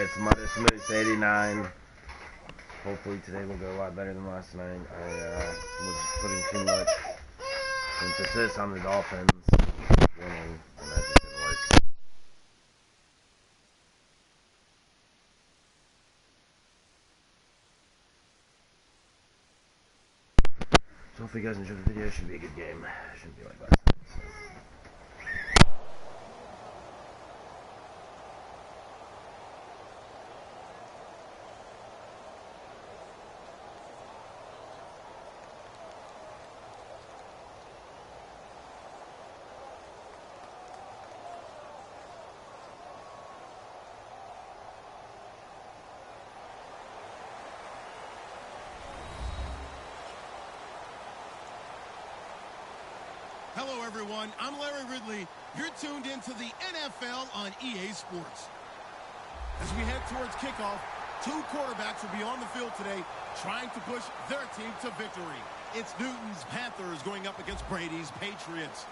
it's Monday Smooth 89. Hopefully today will go a lot better than last night. I was putting too much emphasis on the Dolphins winning, and that just didn't work. So hopefully you guys enjoyed the video. It should be a good game. It shouldn't be like last night. Hello, everyone. I'm Larry Ridley. You're tuned into the NFL on EA Sports. As we head towards kickoff, two quarterbacks will be on the field today trying to push their team to victory. It's Newton's Panthers going up against Brady's Patriots.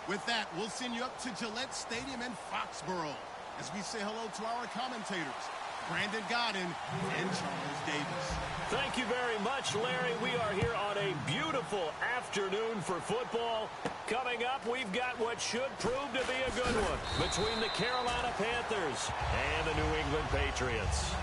With that, we'll send you up to Gillette Stadium in Foxborough as we say hello to our commentators, Brandon Godden and Charles Davis. Thank you very much, Larry. We are here on a beautiful afternoon for football. Coming up, we've got what should prove to be a good one between the Carolina Panthers and the New England Patriots.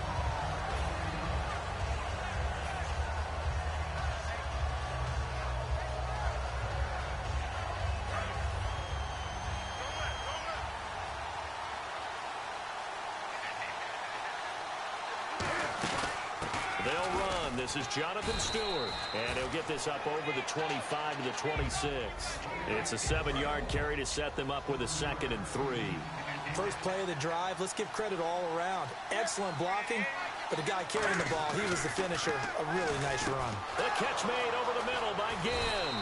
They'll run. This is Jonathan Stewart, and he'll get this up over the 25 to the 26. It's a 7-yard carry to set them up with a 2nd and 3. First play of the drive, let's give credit all around. Excellent blocking, but the guy carrying the ball, he was the finisher. A really nice run. The catch made over the middle by Ginn.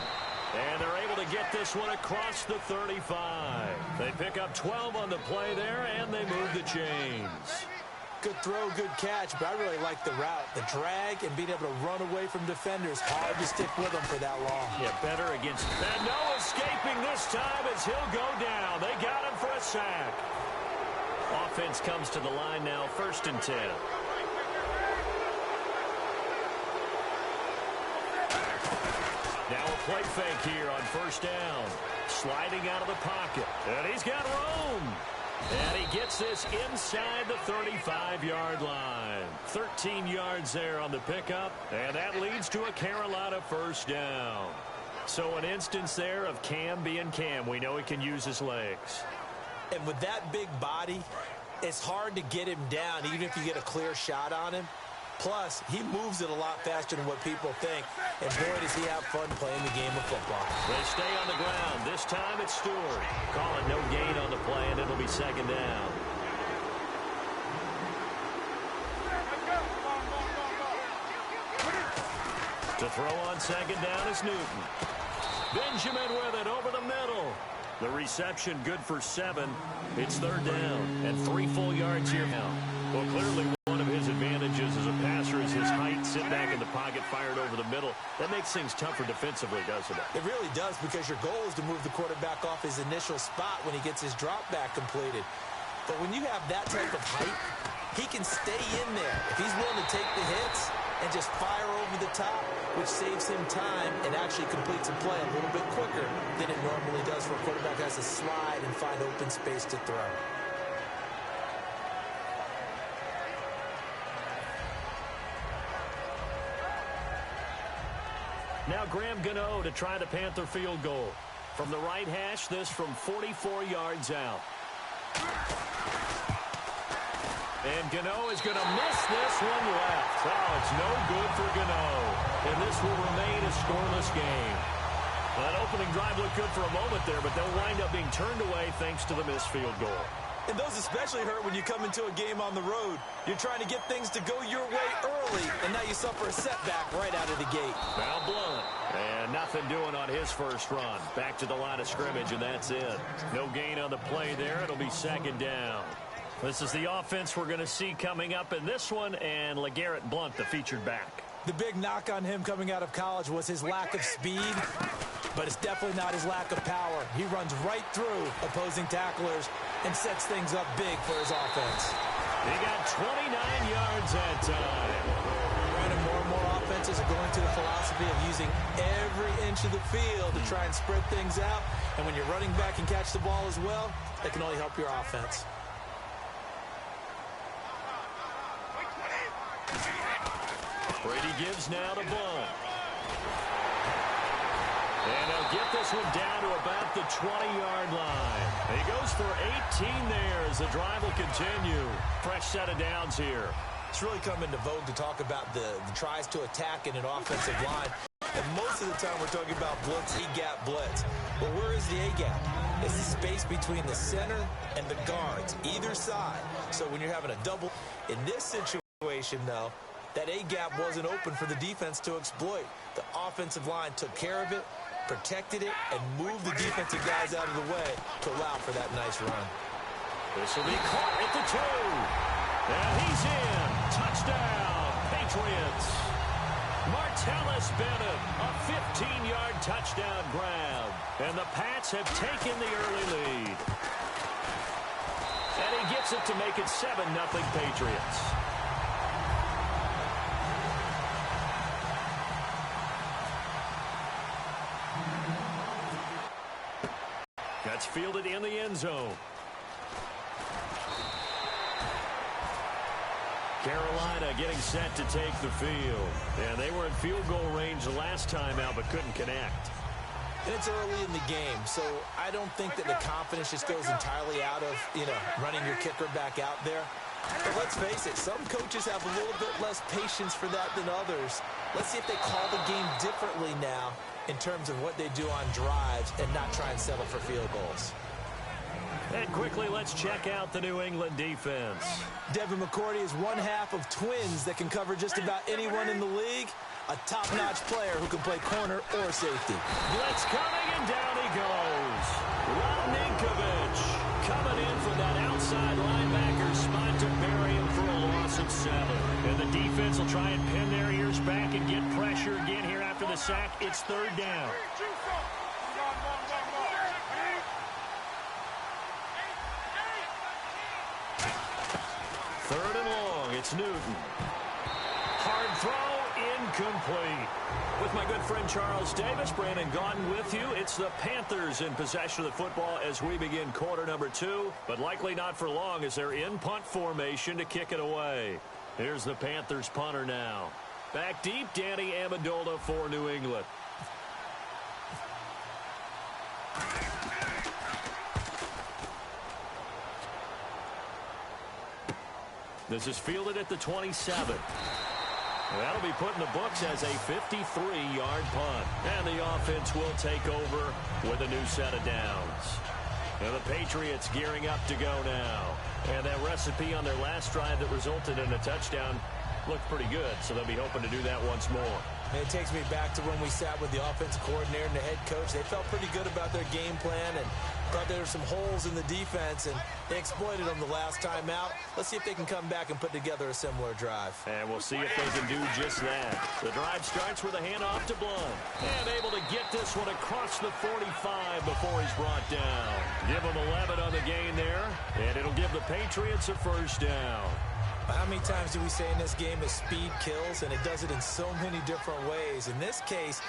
And they're able to get this one across the 35. They pick up 12 on the play there, and they move the chains. Good throw, good catch, but I really like the route. The drag and being able to run away from defenders. Hard to stick with them for that long. Yeah, better against... And no escaping this time as he'll go down. They got him for a sack. Offense comes to the line now, 1st and 10. Now a play fake here on 1st down. Sliding out of the pocket. And he's got room. And he gets this inside the 35-yard line. 13 yards there on the pickup, and that leads to a Carolina 1st down. So an instance there of Cam being Cam. We know he can use his legs. And with that big body, it's hard to get him down, even if you get a clear shot on him. Plus, he moves it a lot faster than what people think. And boy, does he have fun playing the game of football. They stay on the ground. This time it's Stewart. Calling no gain on the play, and it'll be 2nd down. To throw on 2nd down is Newton. Benjamin with it over the middle. The reception good for 7. It's 3rd down and 3 full yards here now. Well, clearly one of his advantages as a passer is his height. Sit back in the pocket, fired over the middle. That makes things tougher defensively, doesn't it? It really does, because your goal is to move the quarterback off his initial spot when he gets his drop back completed. But when you have that type of height, he can stay in there. If he's willing to take the hits and just fire over the top, which saves him time and actually completes a play a little bit quicker than it normally does for a quarterback who has to slide and find open space to throw. Now Graham Gano to try the Panther field goal. From the right hash, this from 44 yards out. And Gano is going to miss this one left. Oh, it's no good for Gano. And this will remain a scoreless game. Well, that opening drive looked good for a moment there, but they'll wind up being turned away thanks to the missed field goal. And those especially hurt when you come into a game on the road. You're trying to get things to go your way early, and now you suffer a setback right out of the gate. Now Blunt, and nothing doing on his first run. Back to the line of scrimmage, and that's it. No gain on the play there. It'll be 2nd down. This is the offense we're going to see coming up in this one, and LeGarrette Blunt, the featured back. The big knock on him coming out of college was his lack of speed, but it's definitely not his lack of power. He runs right through opposing tacklers and sets things up big for his offense. He got 29 yards that time. Brandon, more and more offenses are going to the philosophy of using every inch of the field to try and spread things out. And when you're running back and catch the ball as well, that can only help your offense. Brady gives now to Blunt. And he'll get this one down to about the 20-yard line. He goes for 18 there as the drive will continue. Fresh set of downs here. It's really come into vogue to talk about the tries to attack in an offensive line. And most of the time we're talking about blitz, E-gap blitz. But where is the A-gap? It's the space between the center and the guards, either side. So when you're having a double, in this situation, though, that A-gap wasn't open for the defense to exploit. The offensive line took care of it, protected it, and moved the defensive guys out of the way to allow for that nice run. This will be caught at the 2. And he's in. Touchdown, Patriots. Martellus Bennett, a 15-yard touchdown grab. And the Pats have taken the early lead. And he gets it to make it 7-0 Patriots. That's fielded in the end zone. Carolina getting set to take the field. And they were in field goal range the last time out but couldn't connect. And it's early in the game, so I don't think that the confidence just goes entirely out of, running your kicker back out there. But let's face it, some coaches have a little bit less patience for that than others. Let's see if they call the game differently now in terms of what they do on drives and not try and settle for field goals. And quickly, let's check out the New England defense. Devin McCourty is one half of twins that can cover just about anyone in the league. A top-notch player who can play corner or safety. Blitz coming, and down he goes. Ninkovich coming in for that outside linebacker spot to bury him for a loss of 7. And the defense will try and pin their ears back and get pressure again here after the sack. It's 3rd down. Third and long, it's Newton. Hard throw, incomplete. With my good friend Charles Davis, Brandon Gaudin with you. It's the Panthers in possession of the football as we begin quarter number 2, but likely not for long as they're in punt formation to kick it away. Here's the Panthers punter now. Back deep, Danny Amendola for New England. This is fielded at the 27. That'll be put in the books as a 53-yard punt. And the offense will take over with a new set of downs. And the Patriots gearing up to go now. And that recipe on their last drive that resulted in a touchdown looked pretty good, so they'll be hoping to do that once more. And it takes me back to when we sat with the offensive coordinator and the head coach. They felt pretty good about their game plan and thought there were some holes in the defense, and they exploited them the last time out. Let's see if they can come back and put together a similar drive. And we'll see if they can do just that. The drive starts with a handoff to Blunt. And able to get this one across the 45 before he's brought down. Give him 11 on the gain there, and it'll give the Patriots a 1st down. How many times do we say in this game that speed kills, and it does it in so many different ways? In this case,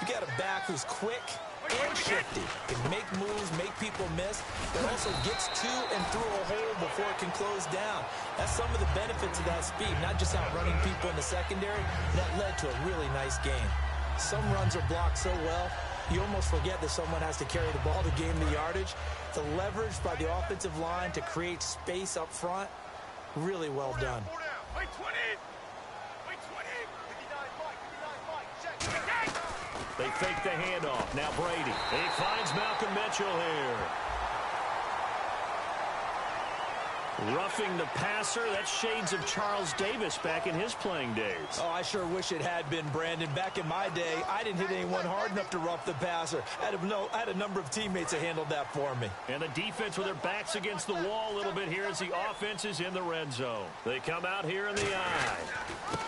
you got a back who's quick and shifty, can make moves, make people miss, but also gets to and through a hole before it can close down. That's some of the benefits of that speed, not just outrunning people in the secondary. That led to a really nice game. Some runs are blocked so well, you almost forget that someone has to carry the ball to gain the yardage. The leverage by the offensive line to create space up front, really well done. They fake the handoff. Now Brady. He finds Malcolm Mitchell here. Roughing the passer. That's shades of Charles Davis back in his playing days. Oh, I sure wish it had been, Brandon. Back in my day, I didn't hit anyone hard enough to rough the passer. I had a number of teammates that handled that for me. And the defense with their backs against the wall a little bit here as the offense is in the red zone. They come out here in the eye.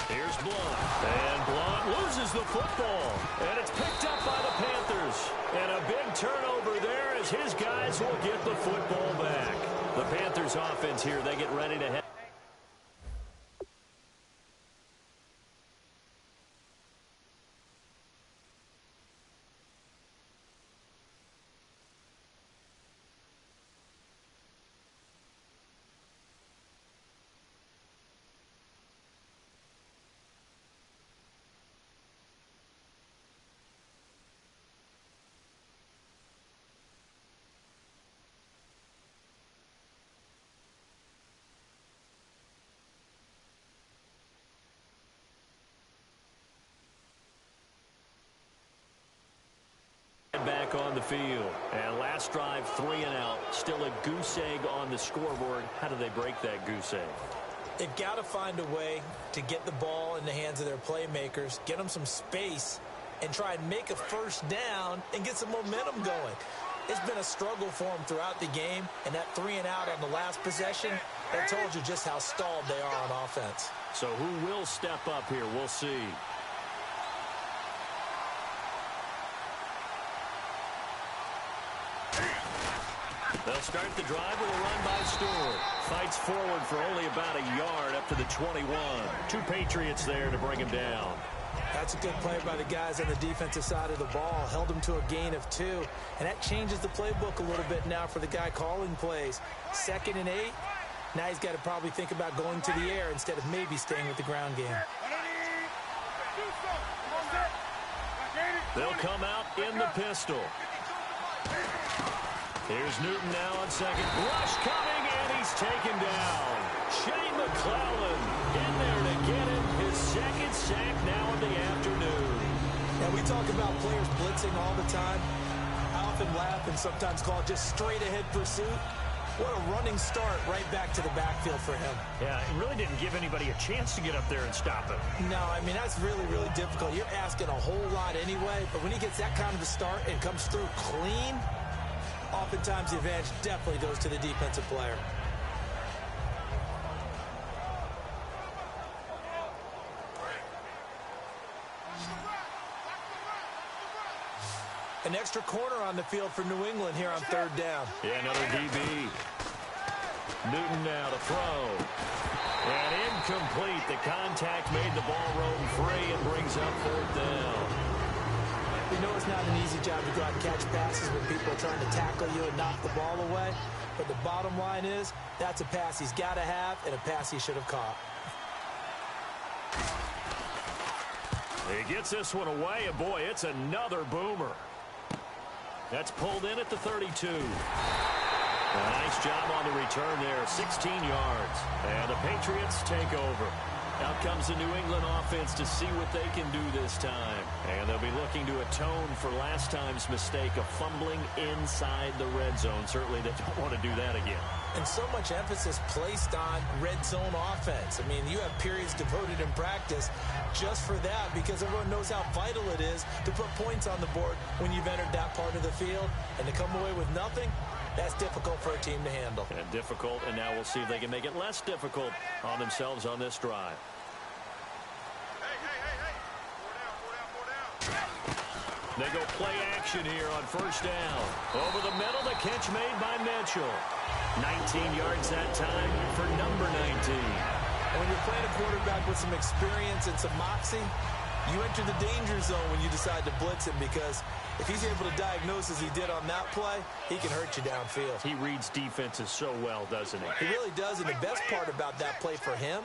Here's Blunt. And Blunt loses the football. And it's picked up by the Panthers. And a big turnover there as his guys will get the football back. The Panthers offense here, they get ready to head. back on the field. And last drive, 3 and out. Still a goose egg on the scoreboard. How do they break that goose egg? They've got to find a way to get the ball in the hands of their playmakers, get them some space, and try and make a first down and get some momentum going. It's been a struggle for them throughout the game, and that 3 and out on the last possession, that told you just how stalled they are on offense. So who will step up here? We'll see. They'll start the drive with a run by Stewart. Fights forward for only about a yard up to the 21. 2 Patriots there to bring him down. That's a good play by the guys on the defensive side of the ball. Held them to a gain of 2. And that changes the playbook a little bit now for the guy calling plays. 2nd and 8. Now he's got to probably think about going to the air instead of maybe staying with the ground game. They'll come out in the pistol. Here's Newton now on second. Rush coming, and he's taken down. Shane McClellan in there to get him. His 2nd sack now in the afternoon. Now, we talk about players blitzing all the time. I often laugh and sometimes call it just straight-ahead pursuit. What a running start right back to the backfield for him. Yeah, it really didn't give anybody a chance to get up there and stop him. No, I mean, that's really, really difficult. You're asking a whole lot anyway, but when he gets that kind of a start and comes through clean, oftentimes the advantage definitely goes to the defensive player. An extra corner on the field for New England here on 3rd down. Yeah, another DB. Newton now to throw. And incomplete. The contact made the ball roam free and brings up 4th down. We know it's not an easy job to go out and catch passes when people are trying to tackle you and knock the ball away. But the bottom line is, that's a pass he's got to have and a pass he should have caught. He gets this one away, and boy, it's another boomer. That's pulled in at the 32. A nice job on the return there, 16 yards. And the Patriots take over. Out comes the New England offense to see what they can do this time. And they'll be looking to atone for last time's mistake of fumbling inside the red zone. Certainly they don't want to do that again. And so much emphasis placed on red zone offense. I mean, you have periods devoted in practice just for that because everyone knows how vital it is to put points on the board when you've entered that part of the field. And to come away with nothing, that's difficult for a team to handle. And difficult, and now we'll see if they can make it less difficult on themselves on this drive. They go play action here on 1st down. Over the middle, the catch made by Mitchell. 19 yards that time for number 19. And when you're playing a quarterback with some experience and some moxie, you enter the danger zone when you decide to blitz him because if he's able to diagnose as he did on that play, he can hurt you downfield. He reads defenses so well, doesn't he? He really does, and the best part about that play for him,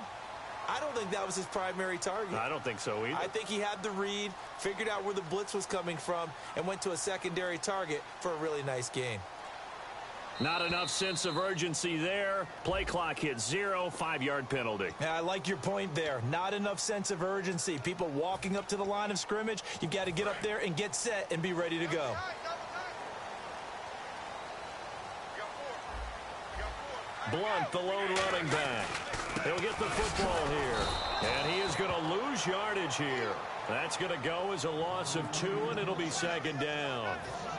I don't think that was his primary target. I don't think so either. I think he had the read, figured out where the blitz was coming from, and went to a secondary target for a really nice gain. Not enough sense of urgency there. Play clock hits 0, 5-yard penalty. Yeah, I like your point there. Not enough sense of urgency. People walking up to the line of scrimmage, you've got to get up there and get set and be ready to go. Blunt, the lone running back. He'll get the football here. And he is going to lose yardage here. That's going to go as a loss of 2, and it'll be 2nd down.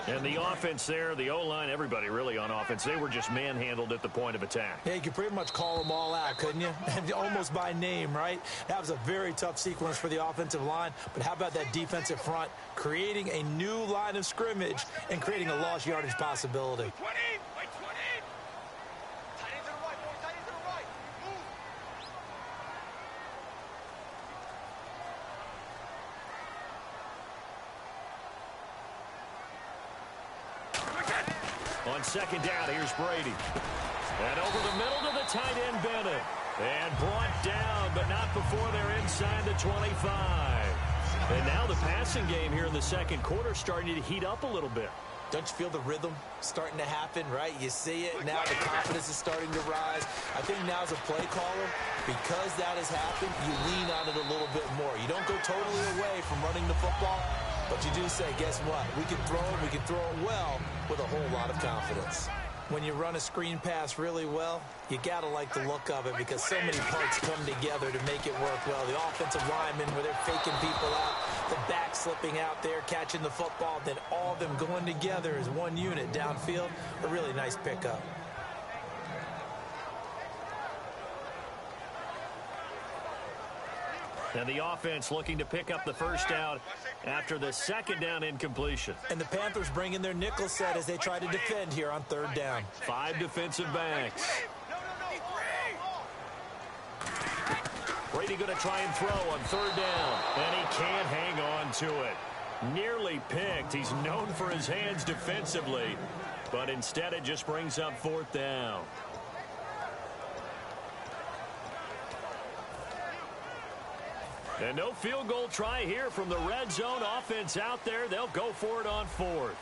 And the offense there, the O-line, everybody really on offense, they were just manhandled at the point of attack. Yeah, you could pretty much call them all out, couldn't you? Almost by name, right? That was a very tough sequence for the offensive line. But how about that defensive front creating a new line of scrimmage and creating a lost yardage possibility? On 2nd down, here's Brady. And over the middle to the tight end, Bennett. And brought down, but not before they're inside the 25. And now the passing game here in the 2nd quarter starting to heat up a little bit. Don't you feel the rhythm starting to happen, right? You see it. Now the confidence is starting to rise. I think now as a play caller, because that has happened, you lean on it a little bit more. You don't go totally away from running the football, But you do say, guess what? We can throw it, we can throw it well with a whole lot of confidence. When you run a screen pass really well, you got to like the look of it because so many parts come together to make it work well. The offensive linemen, where they're faking people out, the back slipping out there, catching the football, then all of them going together as one unit downfield. A really nice pickup. And the offense looking to pick up the first down after the second down incompletion. And the Panthers bring in their nickel set as they try to defend here on third down. 5 defensive backs. Brady going to try and throw on third down. And he can't hang on to it. Nearly picked. He's known for his hands defensively. But instead it just brings up fourth down. And no field goal try here from the red zone offense out there. They'll go for it on fourth.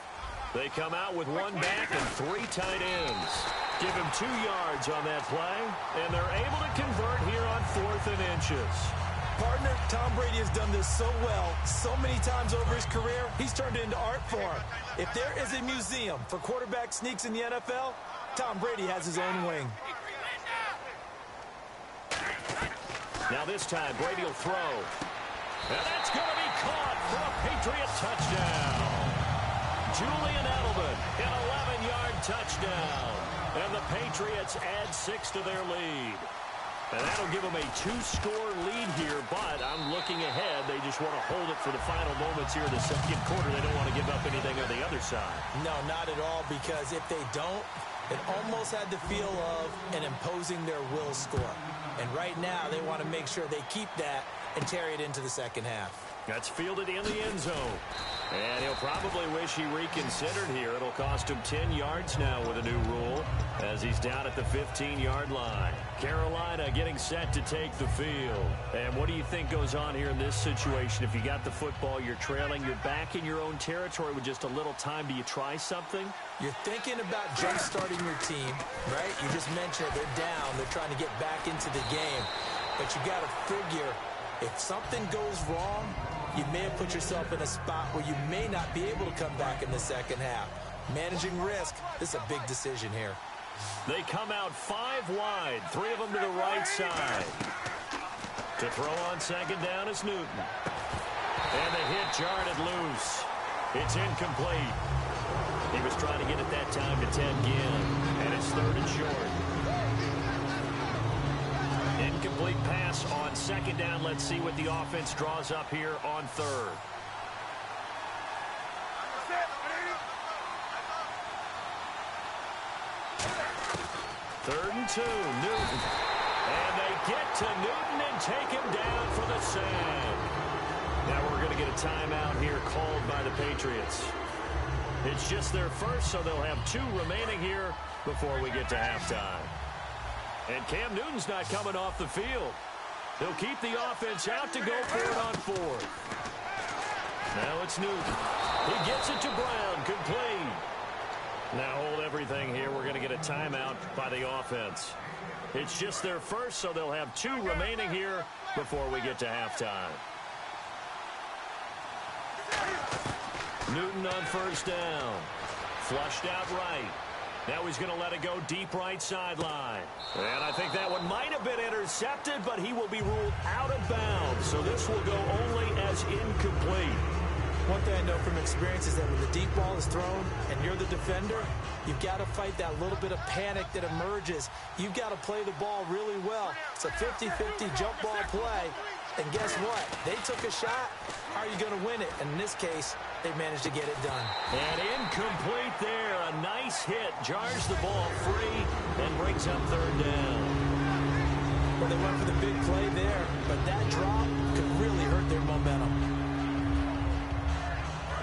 They come out with one back and 3 tight ends. Give him 2 yards on that play, and they're able to convert here on 4th and inches. Partner, Tom Brady has done this so well, so many times over his career, he's turned it into art form. If there is a museum for quarterback sneaks in the NFL, Tom Brady has his own wing. Now this time, Brady will throw. And that's going to be caught for a Patriot touchdown. Julian Edelman, an 11-yard touchdown. And the Patriots add 6 to their lead. And that'll give them a 2-score lead here, but I'm looking ahead. They just want to hold it for the final moments here in the second quarter. They don't want to give up anything on the other side. No, not at all, because if they don't, it almost had the feel of an imposing their will score. And right now, they want to make sure they keep that and carry it into the second half. That's fielded in the end zone. And he'll probably wish he reconsidered here. It'll cost him 10 yards now with a new rule as he's down at the 15-yard line. Carolina getting set to take the field. And what do you think goes on here in this situation? If you got the football, you're trailing, you're back in your own territory with just a little time. Do you try something? You're thinking about jump-starting your team, right? You just mentioned it. They're down. They're trying to get back into the game. But you got to figure if something goes wrong, you may have put yourself in a spot where you may not be able to come back in the second half. Managing risk, this is a big decision here. They come out 5 wide, 3 of them to the right side. To throw on second down is Newton. And the hit jarred it loose. It's incomplete. He was trying to get it that time to Ted Ginn. And it's 3rd and short. Incomplete pass on second down. Let's see what the offense draws up here on 3rd. Third and 2, Newton. And they get to Newton and take him down for the sack. Now we're going to get a timeout here called by the Patriots. It's just their first, so they'll have 2 remaining here before we get to halftime. And Cam Newton's not coming off the field. He'll keep the offense out to go for it on 4th. Now it's Newton. He gets it to Brown, complete. Now hold everything here. We're going to get a timeout by the offense. It's just their first, so they'll have 2 remaining here before we get to halftime. Newton on first down. Flushed out right. Now he's going to let it go deep right sideline. And I think that one might have been intercepted, but he will be ruled out of bounds. So this will go only as incomplete. One thing I know from experience is that when the deep ball is thrown and you're the defender, you've got to fight that little bit of panic that emerges. You've got to play the ball really well. It's a 50-50 jump ball play. And guess what? They took a shot. How are you going to win it? And in this case, they managed to get it done. And incomplete there. A nice hit. Jars the ball free and brings up 3rd down. Well, they went for the big play there, but that drop could really hurt their momentum.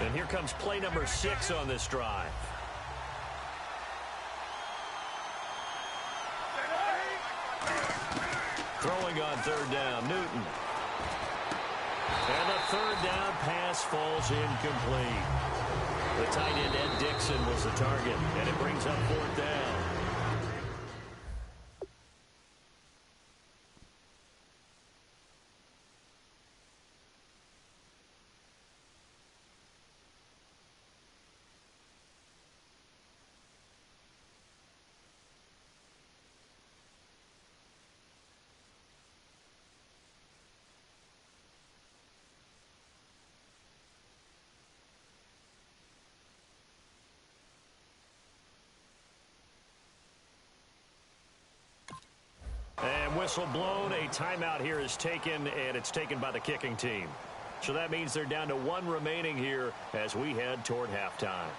And here comes play number 6 on this drive. Throwing on 3rd down, Newton. And the 3rd down pass falls incomplete. The tight end, Ed Dixon, was the target, and it brings up 4th down. And whistle blown. A timeout here is taken, and it's taken by the kicking team. So that means they're down to one remaining here as we head toward halftime.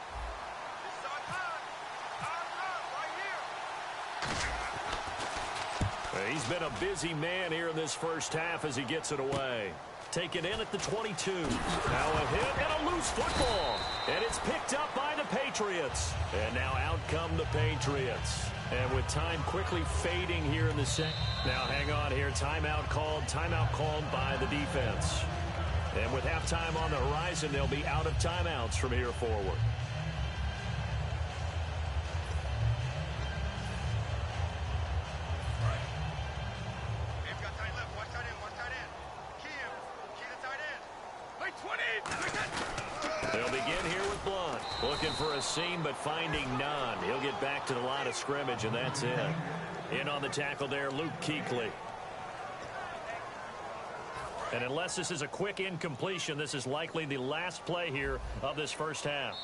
He's been a busy man here in this first half as he gets it away. Taken in at the 22. Now a hit and a loose football. And it's picked up by the Patriots. And now out come the Patriots. And with time quickly fading here in the second. Now hang on here. Timeout called by the defense. And with halftime on the horizon, they'll be out of timeouts from here forward. They'll begin here with Blunt. Looking for a seam, but finding none. He'll get back to the line of scrimmage, and that's it. In on the tackle there, Luke Kuechly. And unless this is a quick incompletion, this is likely the last play here of this first half.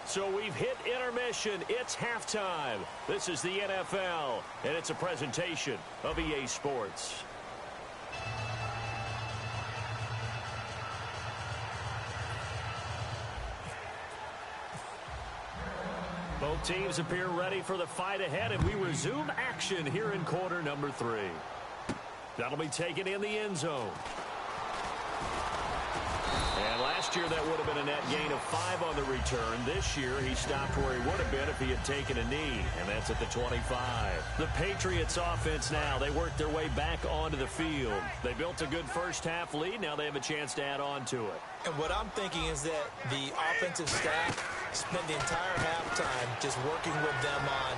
So we've hit intermission. It's halftime. This is the NFL, and it's a presentation of EA Sports. Both teams appear ready for the fight ahead, and we resume action here in quarter number 3. That'll be taken in the end zone. And last year that would have been a net gain of 5 on the return. This year he stopped where he would have been if he had taken a knee, and that's at the 25. The Patriots offense now, they work their way back onto the field. They built a good first half lead. Now they have a chance to add on to it. And what I'm thinking is that the offensive staff spent the entire halftime just working with them on,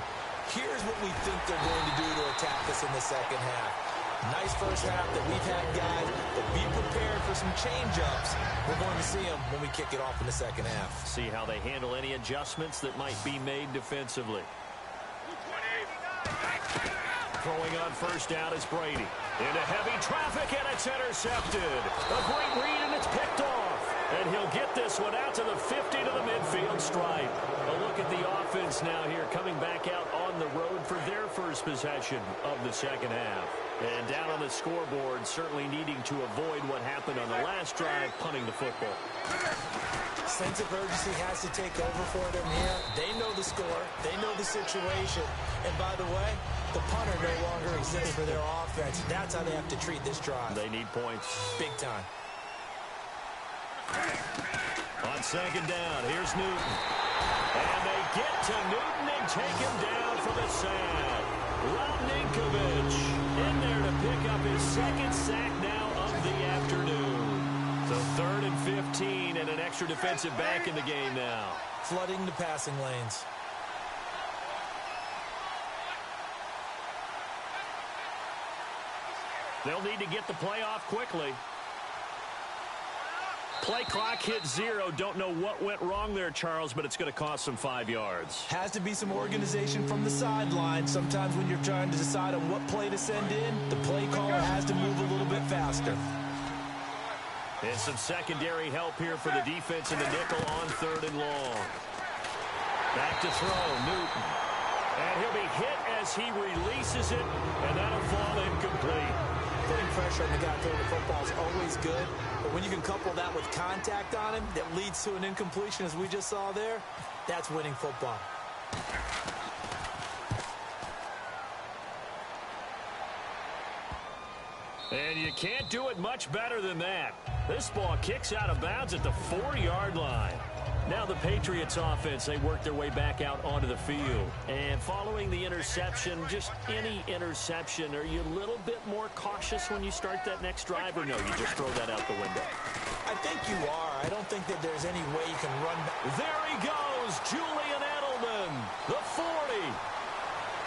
here's what we think they're going to do to attack us in the second half. Nice first half that we've had, guys, but be prepared for some change-ups. We're going to see them when we kick it off in the second half. See how they handle any adjustments that might be made defensively. Throwing on first down is Brady. Into heavy traffic, and it's intercepted. A great read, and it's picked off. And he'll get this one out to the 50 to the midfield stripe. A look at the offense now here, coming back out on the road for their first possession of the second half. And down on the scoreboard, certainly needing to avoid what happened on the last drive, punting the football. Sense of urgency has to take over for them here. They know the score. They know the situation. And by the way, the punter no longer exists for their offense. That's how they have to treat this drive. They need points. Big time. On second down, here's Newton. And they get to Newton and take him down for the sack. Rob Ninkovich in there to pick up his second sack now of the afternoon. So 3rd and 15 and an extra defensive back in the game now. Flooding the passing lanes. They'll need to get the play off quickly. Play clock hit 0. Don't know what went wrong there, Charles, but it's going to cost them 5 yards. Has to be some organization from the sideline. Sometimes when you're trying to decide on what play to send in, the play caller has to move a little bit faster. And some secondary help here for the defense in the nickel on 3rd and long. Back to throw, Newton. And he'll be hit as he releases it, and that'll fall incomplete. Putting pressure on the guy throwing the football is always good, but when you can couple that with contact on him that leads to an incompletion, as we just saw there, that's winning football. And you can't do it much better than that. This ball kicks out of bounds at the 4-yard line. Now the Patriots offense, they work their way back out onto the field. And following the interception, just any interception, are you a little bit more cautious when you start that next drive, or no, you just throw that out the window? I think you are. I don't think that there's any way you can run back. There he goes, Julian Edelman. The 40,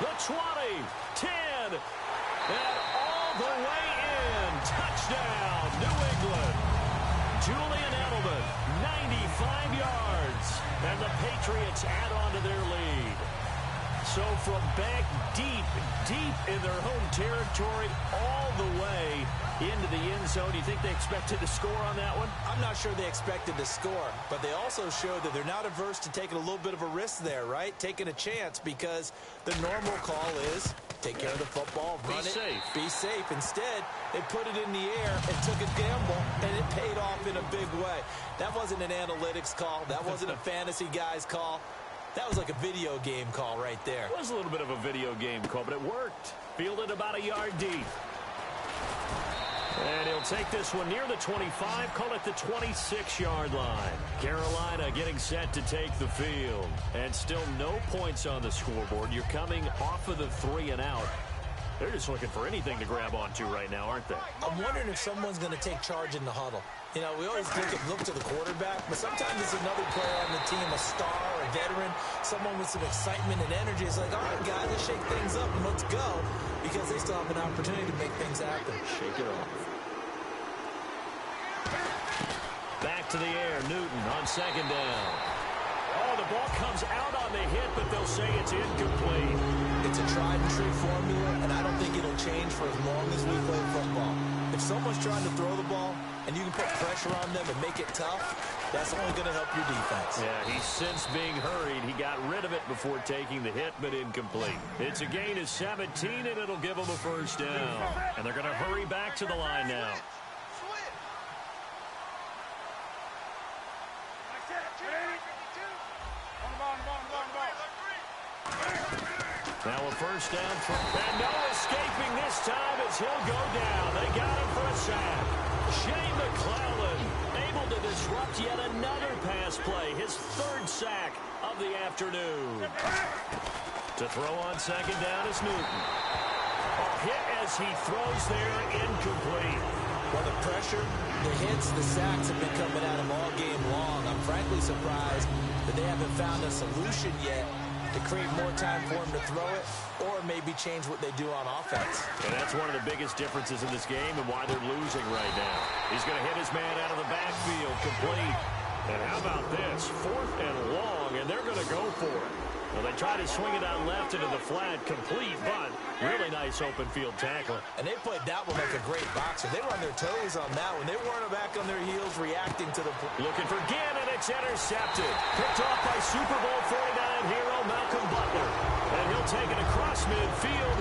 the 20, 10, and all the way in. Touchdown, New England. Julian Edelman, 95 yards, and the Patriots add on to their lead. So from back deep in their home territory, all the way into the end zone, do you think they expected to score on that one? I'm not sure they expected to score, but they also showed that they're not averse to taking a little bit of a risk there, right? Taking a chance, because the normal call is take care of the football, run it, safe. be safe. Instead, they put it in the air and took a gamble, and it paid off in a big way. That wasn't an analytics call. That wasn't a fantasy guy's call. That was like a video game call right there. It was a little bit of a video game call, but it worked. Fielded about a yard deep. And he'll take this one near the 25, call it the 26-yard line. Carolina getting set to take the field. And still no points on the scoreboard. You're coming off of the 3 and out. They're just looking for anything to grab onto right now, aren't they? I'm wondering if someone's going to take charge in the huddle. You know, we always look to the quarterback, but sometimes it's another player on the team, a star, a veteran, someone with some excitement and energy. It's like, all right, guys, let's shake things up and let's go, because they still have an opportunity to make things happen. Shake it off. Back to the air, Newton on second down. Oh, the ball comes out on the hit, but they'll say it's incomplete. It's a tried-and-true formula, and I don't think it'll change for as long as we play football. If someone's trying to throw the ball and you can put pressure on them and make it tough, that's only going to help your defense. Yeah, he's since being hurried. He got rid of it before taking the hit, but incomplete. It's a gain of 17, and it'll give them a first down. And they're going to hurry back to the line now. Now a first down for, and no escaping this time as he'll go down. They got him for a sack. Shane McClellan able to disrupt yet another pass play. His 3rd sack of the afternoon. To throw on second down is Newton. A hit as he throws there, incomplete. Well, the pressure, the hits, the sacks have been coming at him all game long. I'm frankly surprised that they haven't found a solution yet to create more time for him to throw it, or maybe change what they do on offense. And that's one of the biggest differences in this game and why they're losing right now. He's going to hit his man out of the backfield, complete. And how about this? 4th and long, and they're going to go for it. Well, they try to swing it out left into the flat, complete, but really nice open field tackle. And they played that one like a great boxer. They were on their toes on that one. They weren't back on their heels reacting to the... Looking for Gannon, it's intercepted. Picked off by Super Bowl 49 hero Malcolm Butler. And he'll take it across midfield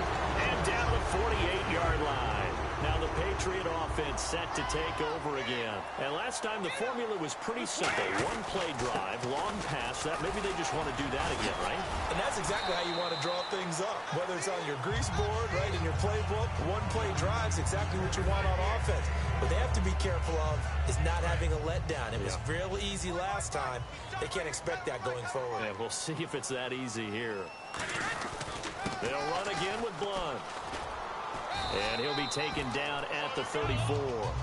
and down the 48-yard line. Now the Patriot offense set to take over again. And last time the formula was pretty simple. 1-play drive, long pass. That maybe they just want to do that again, right? And that's exactly how you want to draw things up. Whether it's on your grease board, right, in your playbook, 1-play drive's exactly what you want on offense. What they have to be careful of is not having a letdown. It was real easy last time. They can't expect that going forward. Yeah, we'll see if it's that easy here. They'll run again with Blunt. And he'll be taken down at the 34.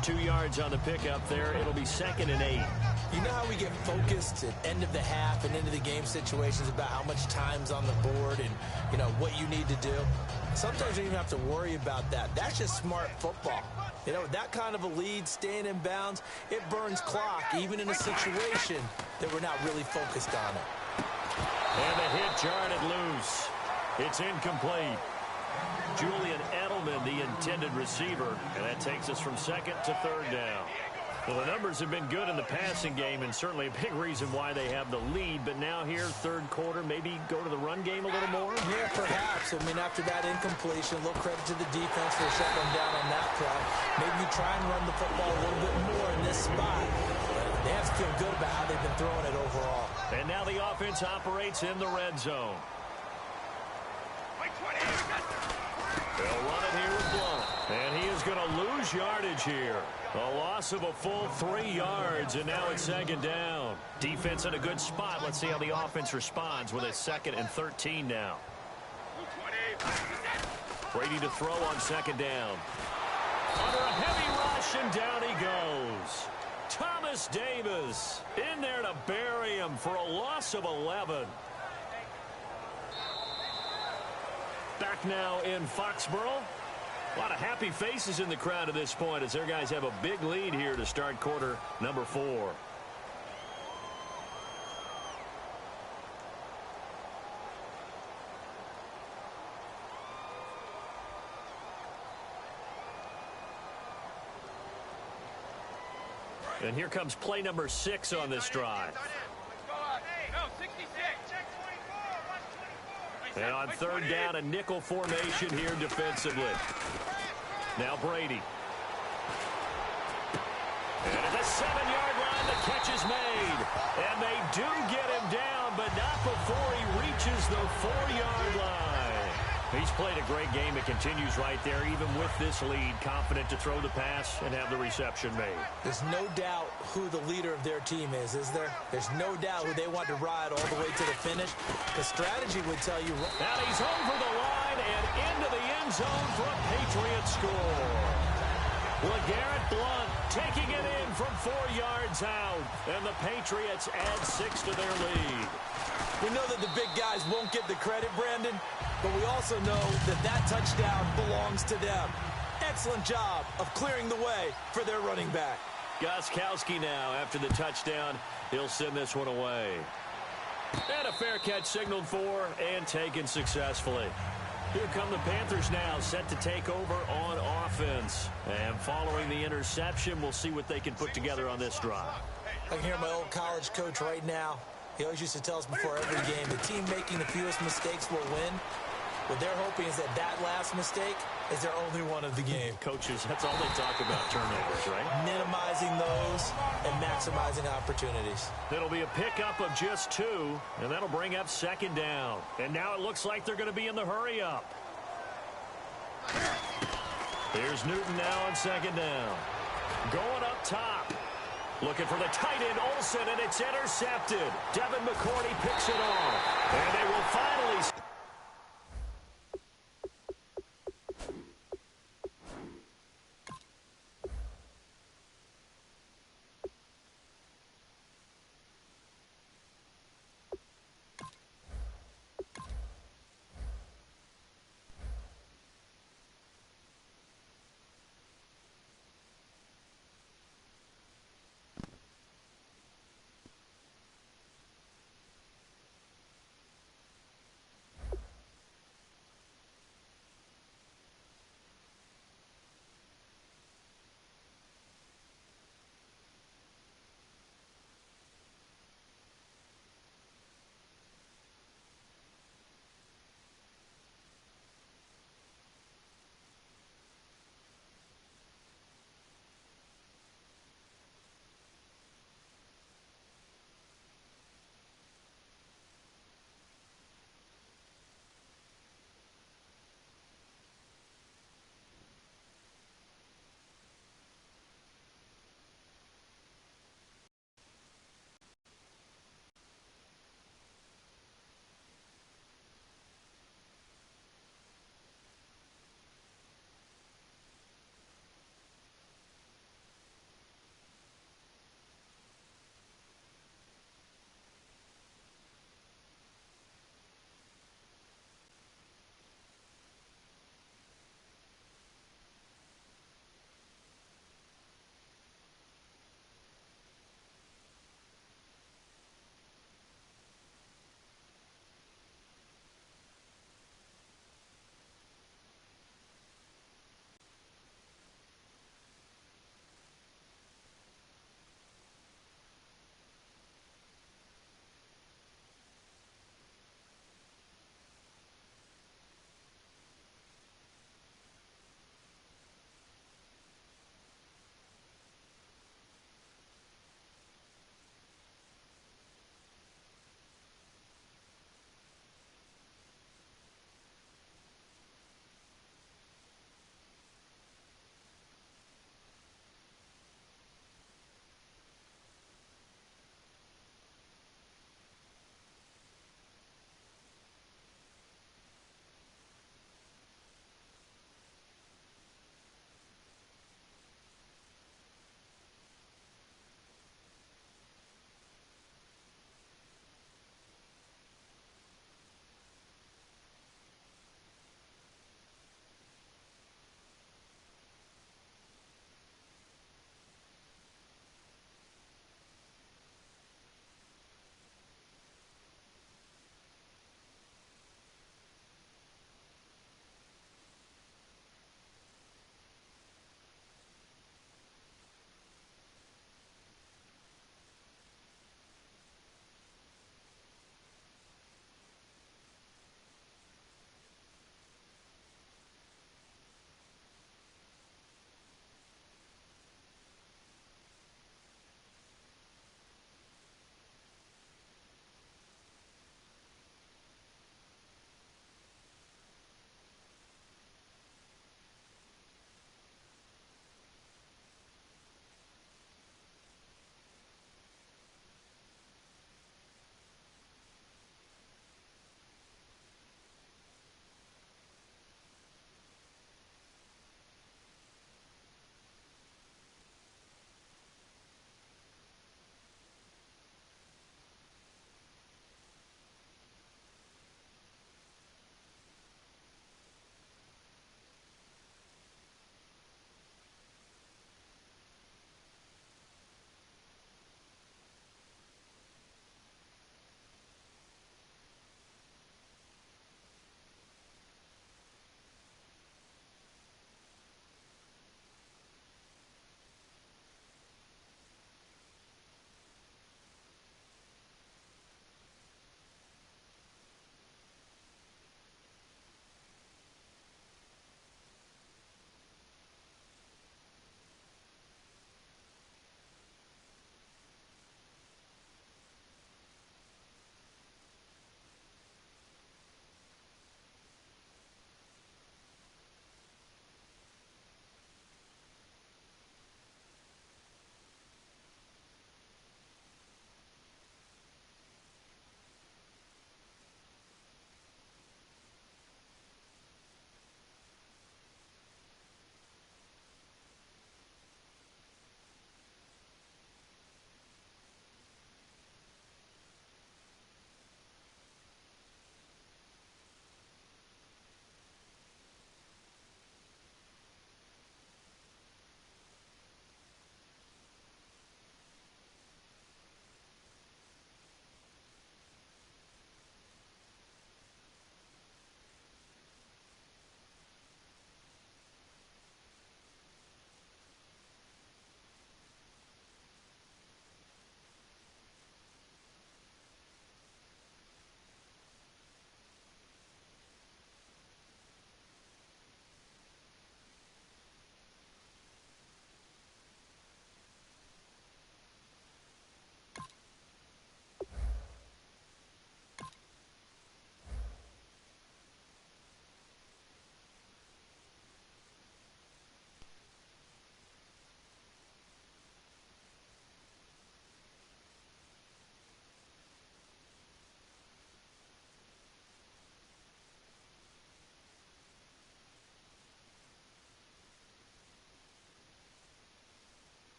2 yards on the pickup there. It'll be 2nd and 8. You know how we get focused at end of the half and into the game situations about how much time's on the board and, you know, what you need to do? Sometimes you don't even have to worry about that. That's just smart football. You know, that kind of a lead, staying in bounds, it burns clock, even in a situation that we're not really focused on it. And the hit jarred it loose. It's incomplete. Julian Edelman, the intended receiver, and that takes us from 2nd to 3rd down. Well, the numbers have been good in the passing game, and certainly a big reason why they have the lead. But now here, 3rd quarter, maybe go to the run game a little more? Yeah, perhaps. I mean, after that incompletion, a little credit to the defense for shutting them down on that play. Maybe you try and run the football a little bit more in this spot. They have to feel good about how they've been throwing it overall. And now the offense operates in the red zone. They'll run it here with Blunt. And he is going to lose yardage here. A loss of a full 3 yards, and now it's 2nd down. Defense in a good spot. Let's see how the offense responds with a 2nd and 13 now. Brady to throw on 2nd down. Under a heavy rush, and down he goes. Thomas Davis in there to bury him for a loss of 11. Back now in Foxborough. A lot of happy faces in the crowd at this point as their guys have a big lead here to start quarter number 4. And here comes play number 6 on this drive. And on third down, a nickel formation here defensively. Now Brady. And at the 7-yard line, the catch is made. And they do get him down, but not before he reaches the 4-yard line. He's played a great game. It continues right there, even with this lead, confident to throw the pass and have the reception made. There's no doubt who the leader of their team is there? There's no doubt who they want to ride all the way to the finish. The strategy would tell you. Now he's over the line and into the end zone for a Patriot score. LeGarrette Blount taking it in from 4 yards out. And the Patriots add 6 to their lead. We know that the big guys won't get the credit, Brandon, but we also know that that touchdown belongs to them. Excellent job of clearing the way for their running back. Gostkowski now, after the touchdown, he'll send this one away. And a fair catch signaled for and taken successfully. Here come the Panthers now, set to take over on offense. And following the interception, we'll see what they can put together on this drive. I can hear my old college coach right now. He always used to tell us before every game, the team making the fewest mistakes will win. What they're hoping is that that last mistake is their only one of the game. Coaches, that's all they talk about, turnovers, right? Minimizing those and maximizing opportunities. It'll be a pickup of just 2, and that'll bring up 2nd down. And now it looks like they're going to be in the hurry-up. Here's Newton now on 2nd down. Going up top. Looking for the tight end, Olsen, and it's intercepted. Devin McCourty picks it off. And they will finally...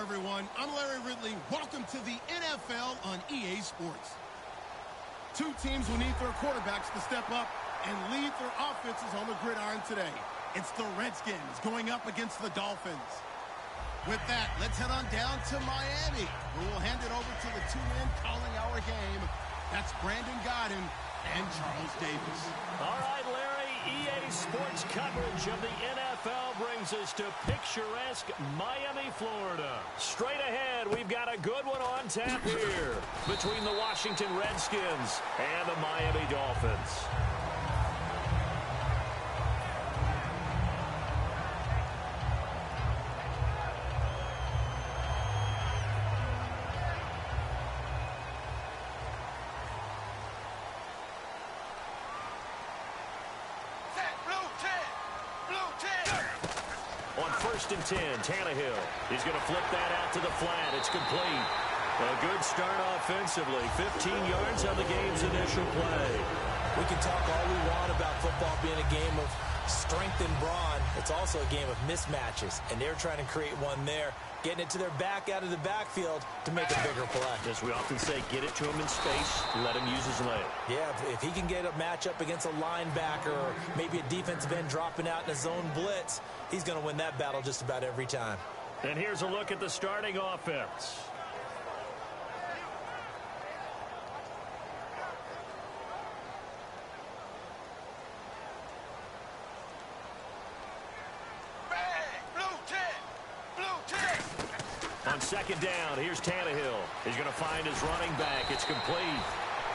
everyone. I'm Larry Ridley. Welcome to the NFL on EA Sports. Two teams will need their quarterbacks to step up and lead their offenses on the gridiron today. It's the Redskins going up against the Dolphins. With that, let's head on down to Miami, where we'll hand it over to the two men calling our game. That's Brandon Godden and Charles Davis. All right, Larry, EA Sports coverage of the NFL brings us to picturesque Miami, Florida. Straight ahead, we've got a good one on tap here between the Washington Redskins and the Miami Dolphins. On 1st and 10, Tannehill. He's going to flip that out to the flat. It's complete. A good start offensively. 15 yards on the game's initial play. We can talk all we want about football being a game of strength and brawn. It's also a game of mismatches, and they're trying to create one there, getting it to their back out of the backfield to make a bigger play. As we often say, get it to him in space, let him use his leg. Yeah, if he can get a matchup against a linebacker or maybe a defensive end dropping out in a zone blitz, he's going to win that battle just about every time. And here's a look at the starting offense. On 2nd down, here's Tannehill. He's going to find his running back. It's complete.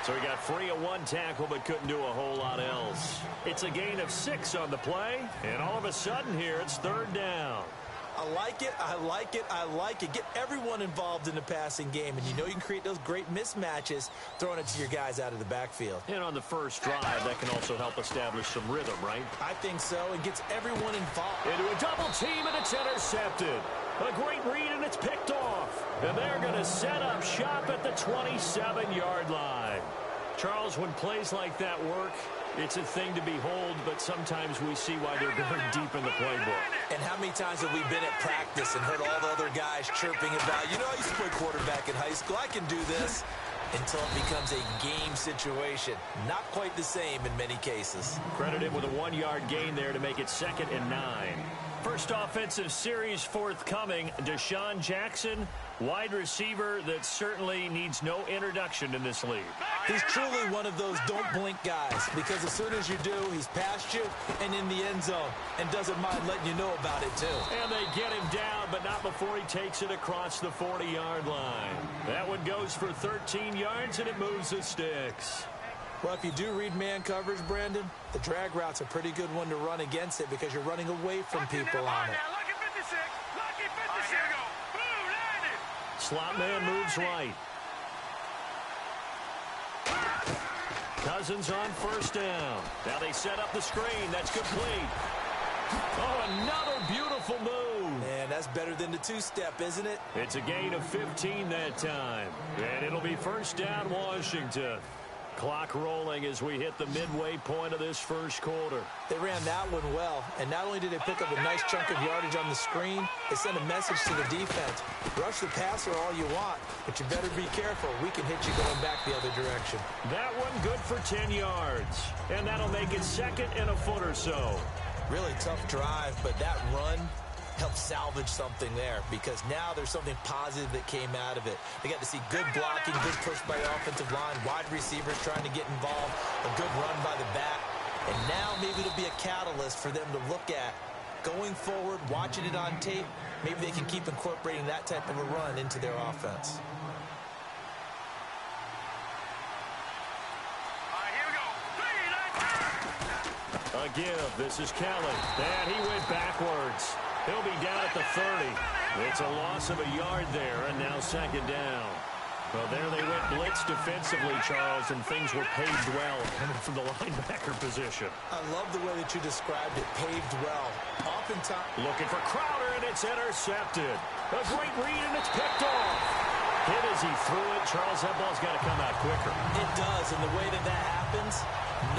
So he got free of one tackle but couldn't do a whole lot else. It's a gain of 6 on the play, and all of a sudden here it's 3rd down. I like it, I like it, I like it. Get everyone involved in the passing game, and you know you can create those great mismatches throwing it to your guys out of the backfield. And on the first drive, that can also help establish some rhythm, right? I think so. It gets everyone involved. Into a double team, and it's intercepted. A great read, and it's picked off. And they're going to set up shop at the 27-yard line. Charles, when plays like that work, it's a thing to behold, but sometimes we see why they're going deep in the playbook. And how many times have we been at practice and heard all the other guys chirping about, you know, I used to play quarterback in high school, I can do this, until it becomes a game situation. Not quite the same in many cases. Credited with a 1-yard gain there to make it 2nd and 9. First offensive series forthcoming. Deshaun Jackson, wide receiver that certainly needs no introduction in this league. He's truly one of those don't blink guys, because as soon as you do, he's past you and in the end zone and doesn't mind letting you know about it too. And they get him down, but not before he takes it across the 40-yard line. That one goes for 13 yards, and it moves the sticks. Well, if you do read man coverage, Brandon, the drag route's a pretty good one to run against it because you're running away from people on it. Slot man moves right. Cousins on 1st down. Now they set up the screen. That's complete. Oh, another beautiful move. Man, that's better than the two-step, isn't it? It's a gain of 15 that time. And it'll be 1st down, Washington. Clock rolling as we hit the midway point of this first quarter. They ran that one well, and not only did they pick up a nice chunk of yardage on the screen, they sent a message to the defense. Rush the passer all you want, but you better be careful. We can hit you going back the other direction. That one good for 10 yards, and that'll make it 2nd and a foot or so. Really tough drive, but that run help salvage something there, because now there's something positive that came out of it. They got to see good blocking, good push by the offensive line, wide receivers trying to get involved, a good run by the back, and now maybe it'll be a catalyst for them to look at going forward, watching it on tape. Maybe they can keep incorporating that type of a run into their offense. A give. This is Kelly. And he went backwards. He'll be down at the 30. It's a loss of a yard there, and now 2nd down. Well, there they went blitz defensively, Charles, and things were paved well coming from the linebacker position. I love the way that you described it, paved well. Oftentimes, looking for Crowder, and it's intercepted. A great read, and it's picked off. Hit as he threw it. Charles, that ball's got to come out quicker. It does, and the way that happens,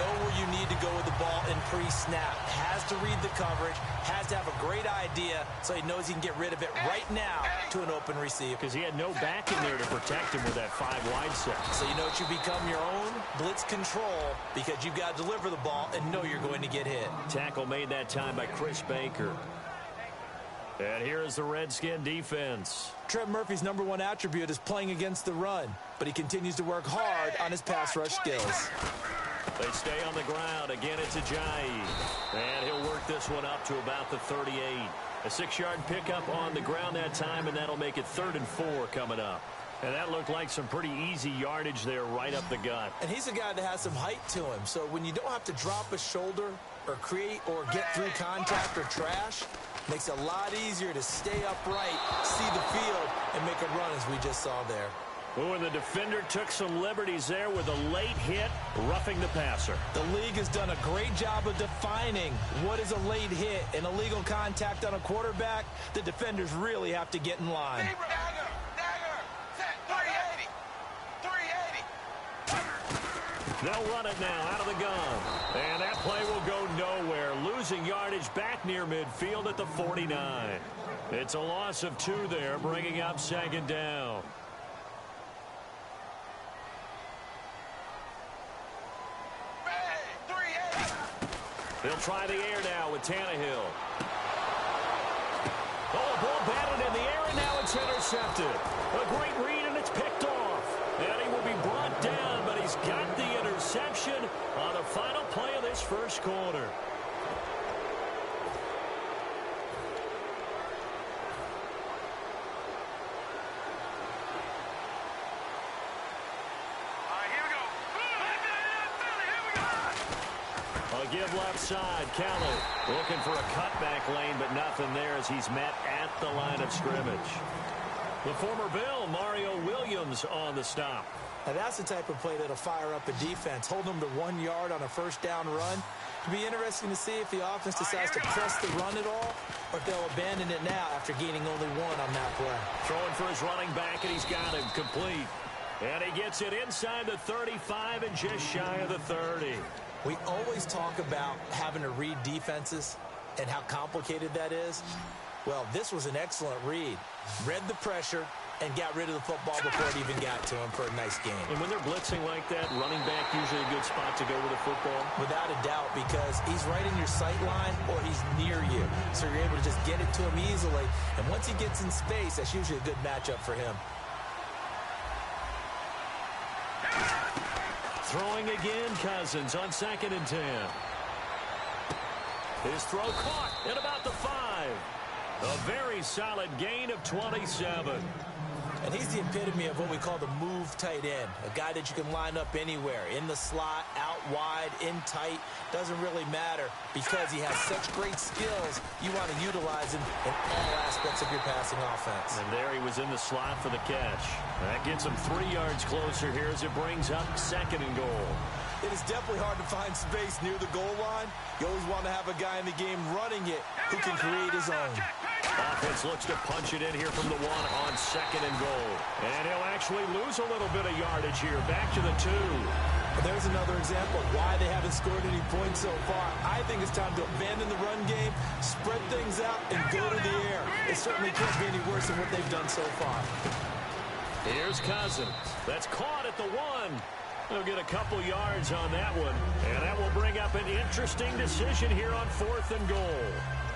know where you need to go with the ball in pre-snap. Has to read the coverage, has to have a great idea so he knows he can get rid of it right now to an open receiver. Because he had no back in there to protect him with that 5-wide set. So you know it should become your own blitz control because you've got to deliver the ball and know you're going to get hit. Tackle made that time by Chris Baker. And here is the Redskin defense. Trent Murphy's #1 attribute is playing against the run, but he continues to work hard on his pass rush skills. They stay on the ground. Again, it's Ajayi. And he'll work this one up to about the 38. A 6-yard pickup on the ground that time, and that'll make it 3rd and 4 coming up. And that looked like some pretty easy yardage there right up the gut. And he's a guy that has some height to him, so when you don't have to drop a shoulder or create or get through contact or trash, makes it a lot easier to stay upright, see the field, and make a run as we just saw there. Oh, and the defender took some liberties there with a late hit, roughing the passer. The league has done a great job of defining what is a late hit and illegal contact on a quarterback. The defenders really have to get in line. Dagger, set, 380, 380. They'll run it now out of the gun. And that play will go nowhere, losing yardage back near midfield at the 49. It's a loss of 2 there, bringing up 2nd down. They'll try the air now with Tannehill. Oh, ball batted in the air, and now it's intercepted. A great read, and it's picked off. And he will be brought down, but he's got the interception on the final play of this first quarter. Give left side. Kelly looking for a cutback lane, but nothing there as he's met at the line of scrimmage. The former Bill, Mario Williams, on the stop. Now that's the type of play that'll fire up a defense. Hold them to 1 yard on a first down run. It'll be interesting to see if the offense decides to press the run at all or if they'll abandon it now after gaining only 1 on that play. Throwing for his running back, and he's got him complete. And he gets it inside the 35 and just shy of the 30. We always talk about having to read defenses and how complicated that is. Well, this was an excellent read. Read the pressure and got rid of the football before it even got to him for a nice game. And when they're blitzing like that, running back usually a good spot to go with the football? Without a doubt, because he's right in your sight line or he's near you. So you're able to just get it to him easily. And once he gets in space, that's usually a good matchup for him. Throwing again, Cousins on 2nd and 10. His throw caught at about the 5. A very solid gain of 27. And he's the epitome of what we call the move tight end. A guy that you can line up anywhere. In the slot, out wide, in tight. Doesn't really matter because he has such great skills. You want to utilize him in all aspects of your passing offense. And there he was in the slot for the catch. That gets him 3 yards closer here as it brings up 2nd and goal. It is definitely hard to find space near the goal line. You always want to have a guy in the game running it who can create his own. Offense looks to punch it in here from the 1 on 2nd and goal. And he'll actually lose a little bit of yardage here. Back to the 2. But there's another example of why they haven't scored any points so far. I think it's time to abandon the run game, spread things out, and go to the air. It certainly can't be any worse than what they've done so far. Here's Cousins. That's caught at the 1. They'll get a couple yards on that one. And that will bring up an interesting decision here on 4th and goal.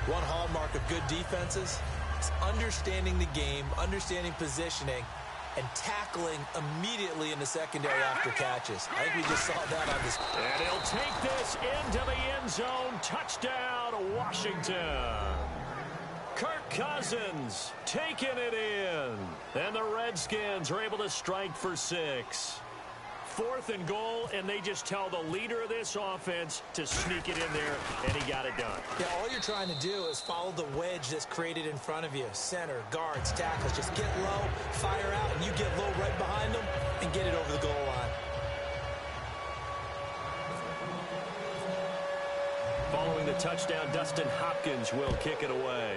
One hallmark of good defenses is understanding the game, understanding positioning, and tackling immediately in the secondary after catches. I think we just saw that on this. And he'll take this into the end zone. Touchdown, Washington. Kirk Cousins taking it in. And the Redskins are able to strike for 6. 4th and goal, and they just tell the leader of this offense to sneak it in there, and he got it done. Yeah, all you're trying to do is follow the wedge that's created in front of you. Center, guards, tackles. Just get low, fire out, and you get low right behind them and get it over the goal line. Following the touchdown, Dustin Hopkins will kick it away.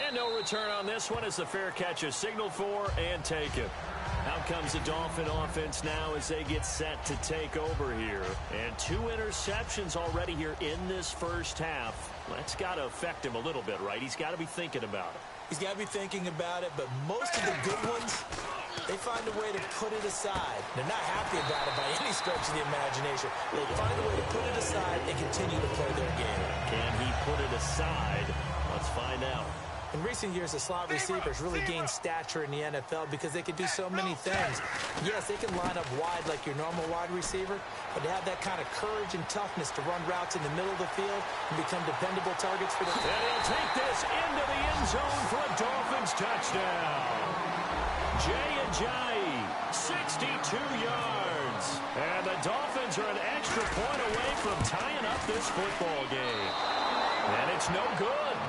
And And no return on this one as the fair catch is signaled for and taken. Out comes the Dolphin offense now as they get set to take over here. And 2 interceptions already here in this first half. That's got to affect him a little bit, right? He's got to be thinking about it. He's got to be thinking about it, but most of the good ones, they find a way to put it aside. They're not happy about it by any stretch of the imagination. They find a way to put it aside and continue to play their game. Can he put it aside? Let's find out. In recent years, the slot receivers really gained stature in the NFL because they can do so many things. Yes, they can line up wide like your normal wide receiver, but they have that kind of courage and toughness to run routes in the middle of the field and become dependable targets for the... And he'll take this into the end zone for a Dolphins touchdown. Jay Ajayi, 62 yards. And the Dolphins are an extra point away from tying up this football game. And it's no good.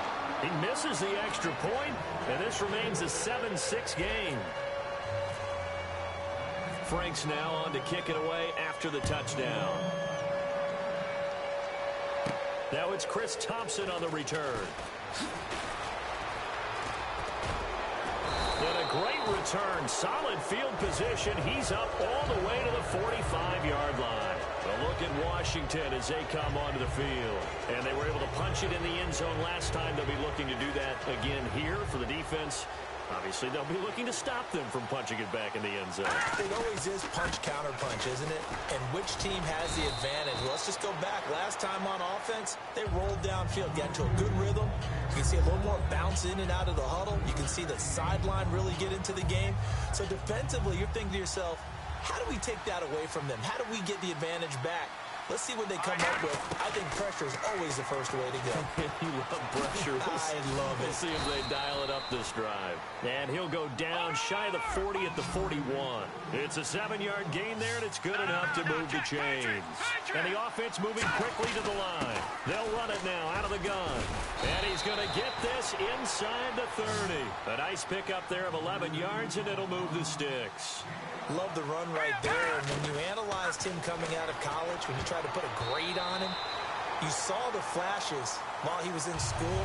He misses the extra point, and this remains a 7-6 game. Frank's now on to kick it away after the touchdown. Now it's Chris Thompson on the return. And a great return. Solid field position. He's up all the way to the 45-yard line. A look at Washington as they come onto the field. And they were able to punch it in the end zone last time. They'll be looking to do that again here for the defense. Obviously, they'll be looking to stop them from punching it back in the end zone. It always is punch-counter-punch, isn't it? And which team has the advantage? Well, let's just go back. Last time on offense, they rolled downfield, got into a good rhythm. You can see a little more bounce in and out of the huddle. You can see the sideline really get into the game. So defensively, you're thinking to yourself, how do we take that away from them? How do we get the advantage back? Let's see what they come up with. I think pressure is always the first way to go. You love pressure. I love it. We'll see if they dial it up this drive. And he'll go down shy of the 40 at the 41. It's a 7-yard gain there, and it's good enough to move the chains. And the offense moving quickly to the line. They'll run it now out of the gun. And he's going to get this inside the 30. A nice pickup there of 11 yards, and it'll move the sticks. Love the run right there. And when you analyzed him coming out of college, when you tried to put a grade on him, you saw the flashes while he was in school,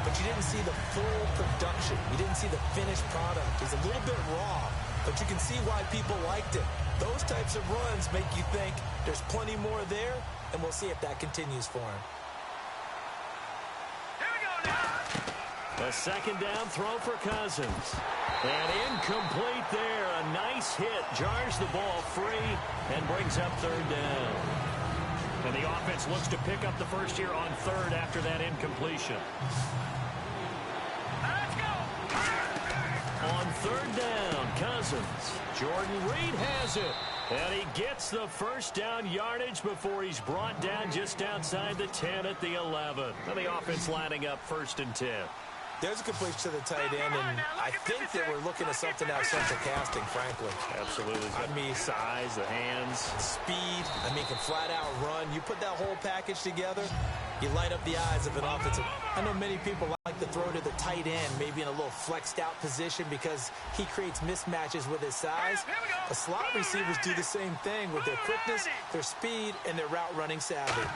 but you didn't see the full production. You didn't see the finished product. He's a little bit raw, but you can see why people liked him. Those types of runs make you think there's plenty more there, and we'll see if that continues for him. A second down throw for Cousins. And incomplete there. A nice hit. Jars the ball free and brings up third down. And the offense looks to pick up the first here on third after that incompletion. Let's go! On third down, Cousins. Jordan Reed has it. And he gets the first down yardage before he's brought down just outside the 10 at the 11. And the offense lining up 1st and 10. There's a completion to the tight end, and I think that we're looking at something out of central casting, frankly. Absolutely. I mean, size, the hands. Speed. I mean, can flat out run. You put that whole package together, you light up the eyes of an offensive. I know many people like to throw to the tight end, maybe in a little flexed out position because he creates mismatches with his size. The slot receivers do the same thing with their quickness, their speed, and their route running savvy.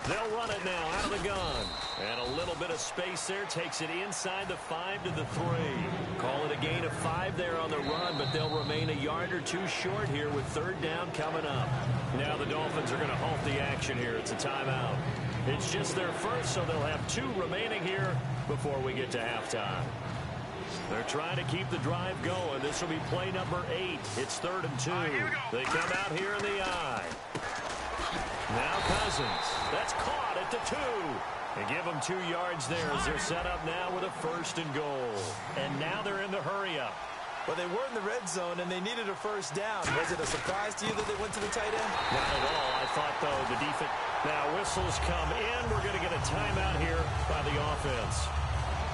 They'll run it now out of the gun. And a little bit of space there. Takes it inside the 5 to the 3. Call it a gain of 5 there on the run, but they'll remain a yard or two short here with third down coming up. Now the Dolphins are going to halt the action here. It's a timeout. It's just their first, so they'll have 2 remaining here before we get to halftime. They're trying to keep the drive going. This will be play number 8. It's 3rd and 2. They come out here in the I. Now Cousins. That's caught at the 2. They give them 2 yards there as they're set up now with a 1st and goal. And now they're in the hurry-up. Well, they were in the red zone, and they needed a first down. Was it a surprise to you that they went to the tight end? Not at all. I thought, though, the defense... Now whistles come in. We're going to get a timeout here by the offense.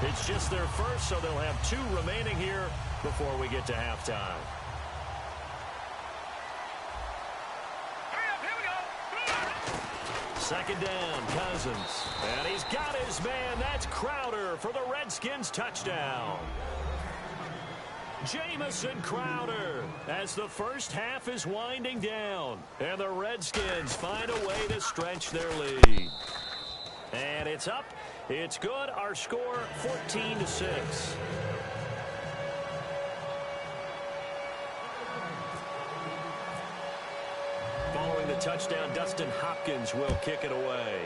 It's just their first, so they'll have 2 remaining here before we get to halftime. Second down, Cousins. And he's got his man. That's Crowder for the Redskins touchdown. Jamison Crowder as the first half is winding down. And the Redskins find a way to stretch their lead. And it's up It's good. Our score, 14-6. Following the touchdown, Dustin Hopkins will kick it away.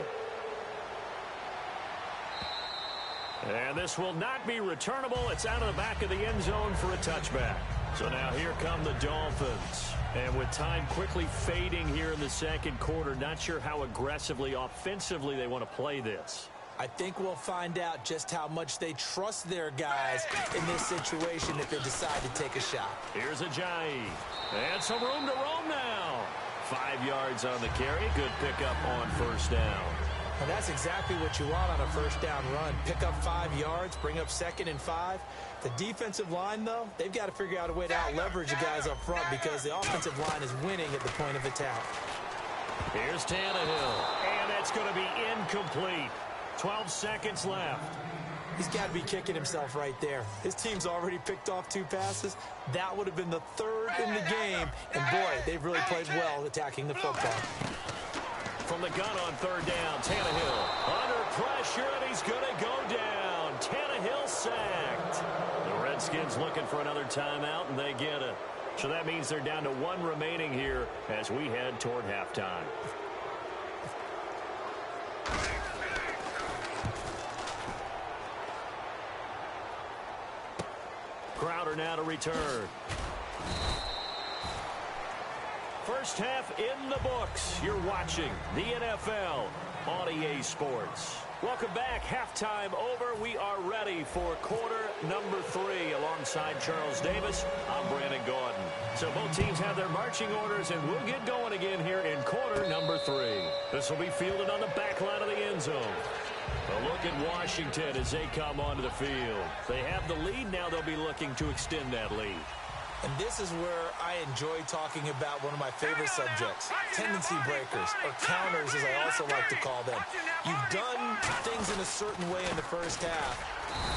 And this will not be returnable. It's out of the back of the end zone for a touchback. So now here come the Dolphins. And with time quickly fading here in the second quarter, not sure how aggressively, offensively they want to play this. I think we'll find out just how much they trust their guys in this situation if they decide to take a shot. Here's Ajayi. And some room to roam now. 5 yards on the carry. Good pickup on first down. And that's exactly what you want on a first down run. Pick up 5 yards, bring up 2nd and 5. The defensive line, though, they've got to figure out a way to out-leverage the guys up front because the offensive line is winning at the point of attack. Here's Tannehill. And that's going to be incomplete. 12 seconds left. He's got to be kicking himself right there. His team's already picked off 2 passes. That would have been the 3rd in the game. And, boy, they've really played well attacking the football. From the gun on 3rd down, Tannehill under pressure, and he's going to go down. Tannehill sacked. The Redskins looking for another timeout, and they get it. So that means they're down to 1 remaining here as we head toward halftime. Crowder now to return. First half in the books. You're watching the NFL on EA Sports. Welcome back. Halftime over. We are ready for quarter number 3 alongside Charles Davis. I'm Brandon Gordon. So both teams have their marching orders, and we'll get going again here in quarter number 3. This will be fielded on the back line of the end zone. A look at Washington as they come onto the field. They have the lead. Now they'll be looking to extend that lead. And this is where I enjoy talking about one of my favorite subjects, tendency breakers, or counters as I also like to call them. You've done things in a certain way in the first half,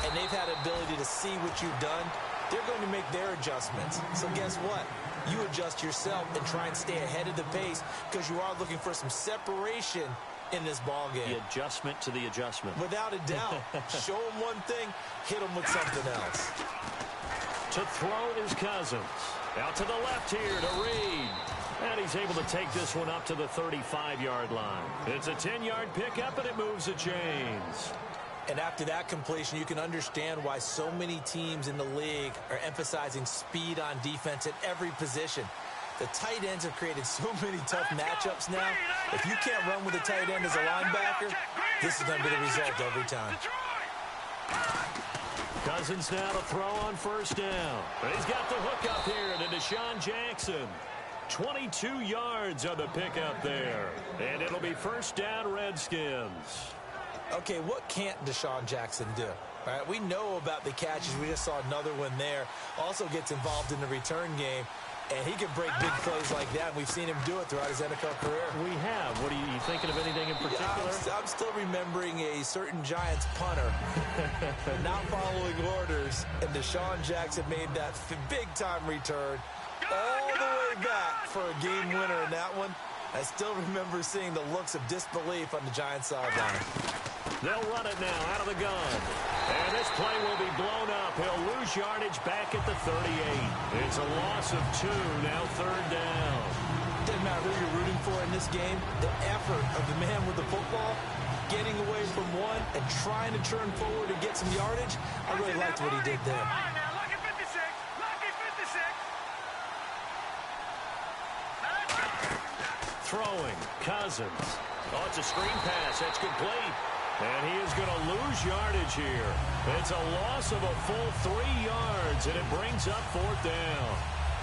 and they've had ability to see what you've done. They're going to make their adjustments. So guess what? You adjust yourself and try and stay ahead of the pace because you are looking for some separation in this ball game. The adjustment to the adjustment. Without a doubt. Show them one thing, hit them with something else. To throw is Cousins. Out to the left here to Reed. And he's able to take this one up to the 35-yard line. It's a 10-yard pickup, and it moves the chains. And after that completion, you can understand why so many teams in the league are emphasizing speed on defense at every position. The tight ends have created so many tough matchups now. If you can't run with a tight end as a linebacker, this is going to be the result every time. Cousins now to throw on first down. But he's got the hook up here to Deshaun Jackson. 22 yards on the pickup there. And it'll be first down, Redskins. Okay, what can't Deshaun Jackson do? All right, we know about the catches. We just saw another one there. Also gets involved in the return game. And he can break big plays like that. We've seen him do it throughout his NFL career. We have. What are you thinking of anything in particular? Yeah, I'm still remembering a certain Giants punter not following orders. And Deshaun Jackson made that big-time return all the way back for a game winner in that one. I still remember seeing the looks of disbelief on the Giants sideline. They'll run it now out of the gun. And this play will be blown up. He'll lose yardage back at the 38. It's a loss of 2, now 3rd down. Doesn't matter who you're rooting for in this game. The effort of the man with the football, getting away from one and trying to turn forward and get some yardage, I really liked what he did there. Throwing, Cousins. Oh, it's a screen pass. That's complete. And he is going to lose yardage here. It's a loss of a full 3 yards, and it brings up 4th down.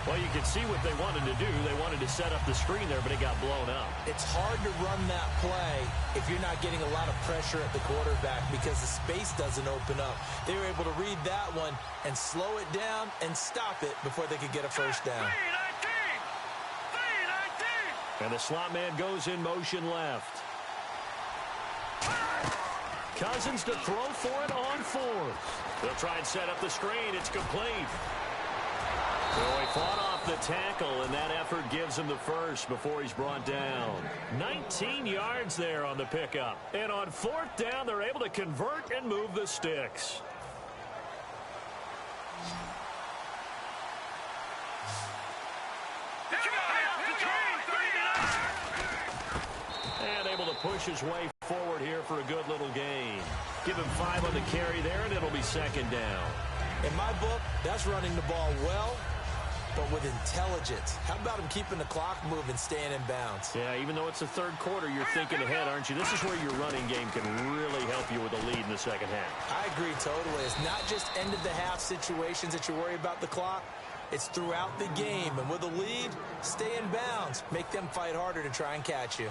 Well, you can see what they wanted to do. They wanted to set up the screen there, but it got blown up. It's hard to run that play if you're not getting a lot of pressure at the quarterback because the space doesn't open up. They were able to read that one and slow it down and stop it before they could get a first down. And the slot man goes in motion left. Cousins to throw for it on 4th. They'll try and set up the screen. It's complete. So he fought off the tackle, and that effort gives him the first before he's brought down. 19 yards there on the pickup. And on fourth down, they're able to convert and move the sticks. And able to push his way forward here for a good little gain. Give him 5 on the carry there, and it'll be second down. In my book, that's running the ball well, but with intelligence. How about him keeping the clock moving, staying in bounds? Yeah, even though it's the third quarter, you're thinking ahead, aren't you? This is where your running game can really help you with a lead in the second half. I agree totally. It's not just end-of-the-half situations that you worry about the clock. It's throughout the game. And with a lead, stay in bounds. Make them fight harder to try and catch you.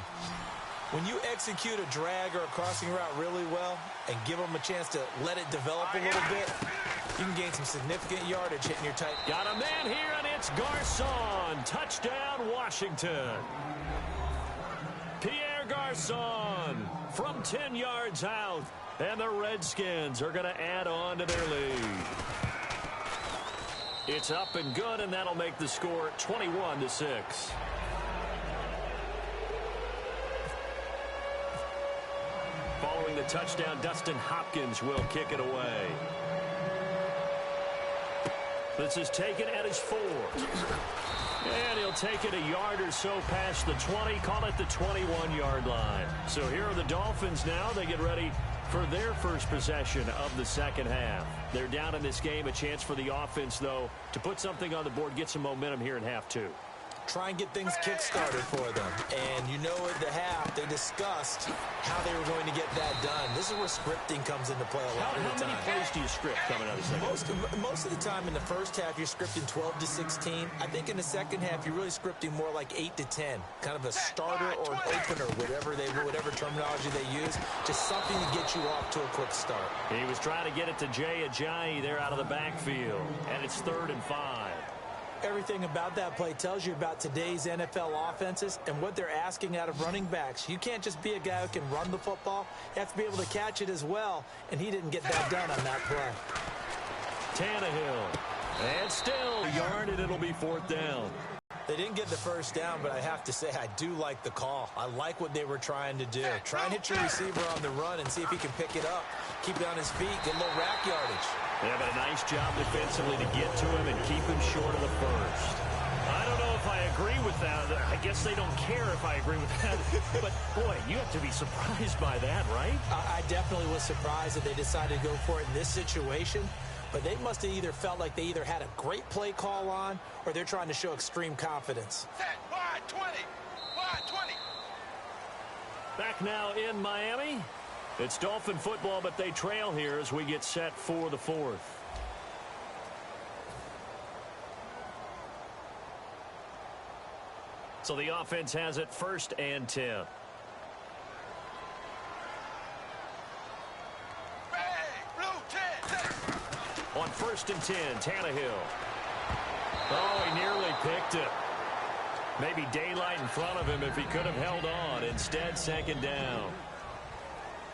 When you execute a drag or a crossing route really well and give them a chance to let it develop a little bit, you can gain some significant yardage hitting your tight. Got a man here, and it's Garcon. Touchdown, Washington. Pierre Garcon from 10 yards out. And the Redskins are going to add on to their lead. It's up and good, and that'll make the score 21-6. Following the touchdown, Dustin Hopkins will kick it away. This is taken at his 4. And he'll take it a yard or so past the 20, call it the 21-yard line. So here are the Dolphins now. They get ready for their first possession of the second half. They're down in this game. A chance for the offense, though, to put something on the board, get some momentum here in half 2. Try and get things kick-started for them. And you know at the half, they discussed how they were going to get that done. This is where scripting comes into play a lot of the time. How many plays do you script coming out of the second half? Most of the time in the first half, you're scripting 12 to 16. I think in the second half, you're really scripting more like 8 to 10. Kind of a starter or an opener, whatever terminology they use. Just something to get you off to a quick start. He was trying to get it to Jay Ajayi there out of the backfield. And it's 3rd and 5. Everything about that play tells you about today's NFL offenses and what they're asking out of running backs. You can't just be a guy who can run the football. You have to be able to catch it as well, and he didn't get that done on that play. Tannehill, and still a yard, and it'll be 4th down. They didn't get the first down, but I have to say I do like the call. I like what they were trying to do. Try and hit your receiver on the run and see if he can pick it up, keep it on his feet, get a little rack yardage. They have a nice job defensively to get to him and keep him short of the first. I don't know if I agree with that. I guess they don't care if I agree with that. But, boy, you have to be surprised by that, right? I definitely was surprised that they decided to go for it in this situation. But they must have either felt like they either had a great play call on or they're trying to show extreme confidence. Set, wide 20. Wide 20. Back now in Miami. It's Dolphin football, but they trail here as we get set for the 4th. So the offense has it 1st and 10. Hey, blue 10. Set. On 1st and 10, Tannehill. Oh, he nearly picked it. Maybe daylight in front of him if he could have held on. Instead, 2nd down.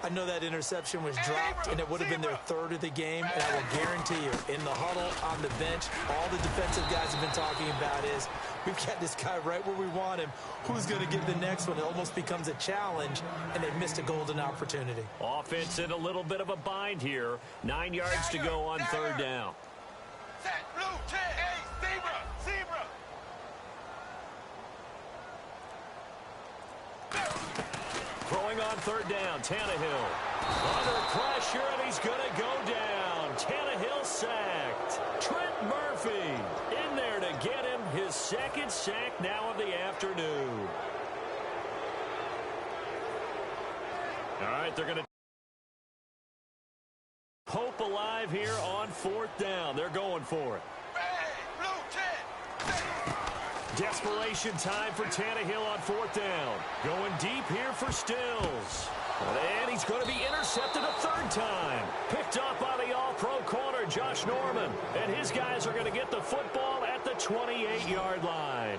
I know that interception was dropped, and it would have been their 3rd of the game, and I will guarantee you, in the huddle, on the bench, all the defensive guys have been talking about is, we've got this guy right where we want him. Who's going to get the next one? It almost becomes a challenge, and they've missed a golden opportunity. Offense in a little bit of a bind here. 9 yards to go on 3rd down. Set, blue 10. Hey, zebra. Throwing on 3rd down, Tannehill. Under pressure, and he's going to go down. Tannehill sacked. Trent Murphy in there to get him his 2nd sack now of the afternoon. All right, they're going to hope alive here on 4th down. They're going for it. Hey, blue 10. Set. Desperation time for Tannehill on 4th down. Going deep here for Stills. And he's going to be intercepted a 3rd time. Picked up by the all-pro corner, Josh Norman. And his guys are going to get the football at the 28-yard line.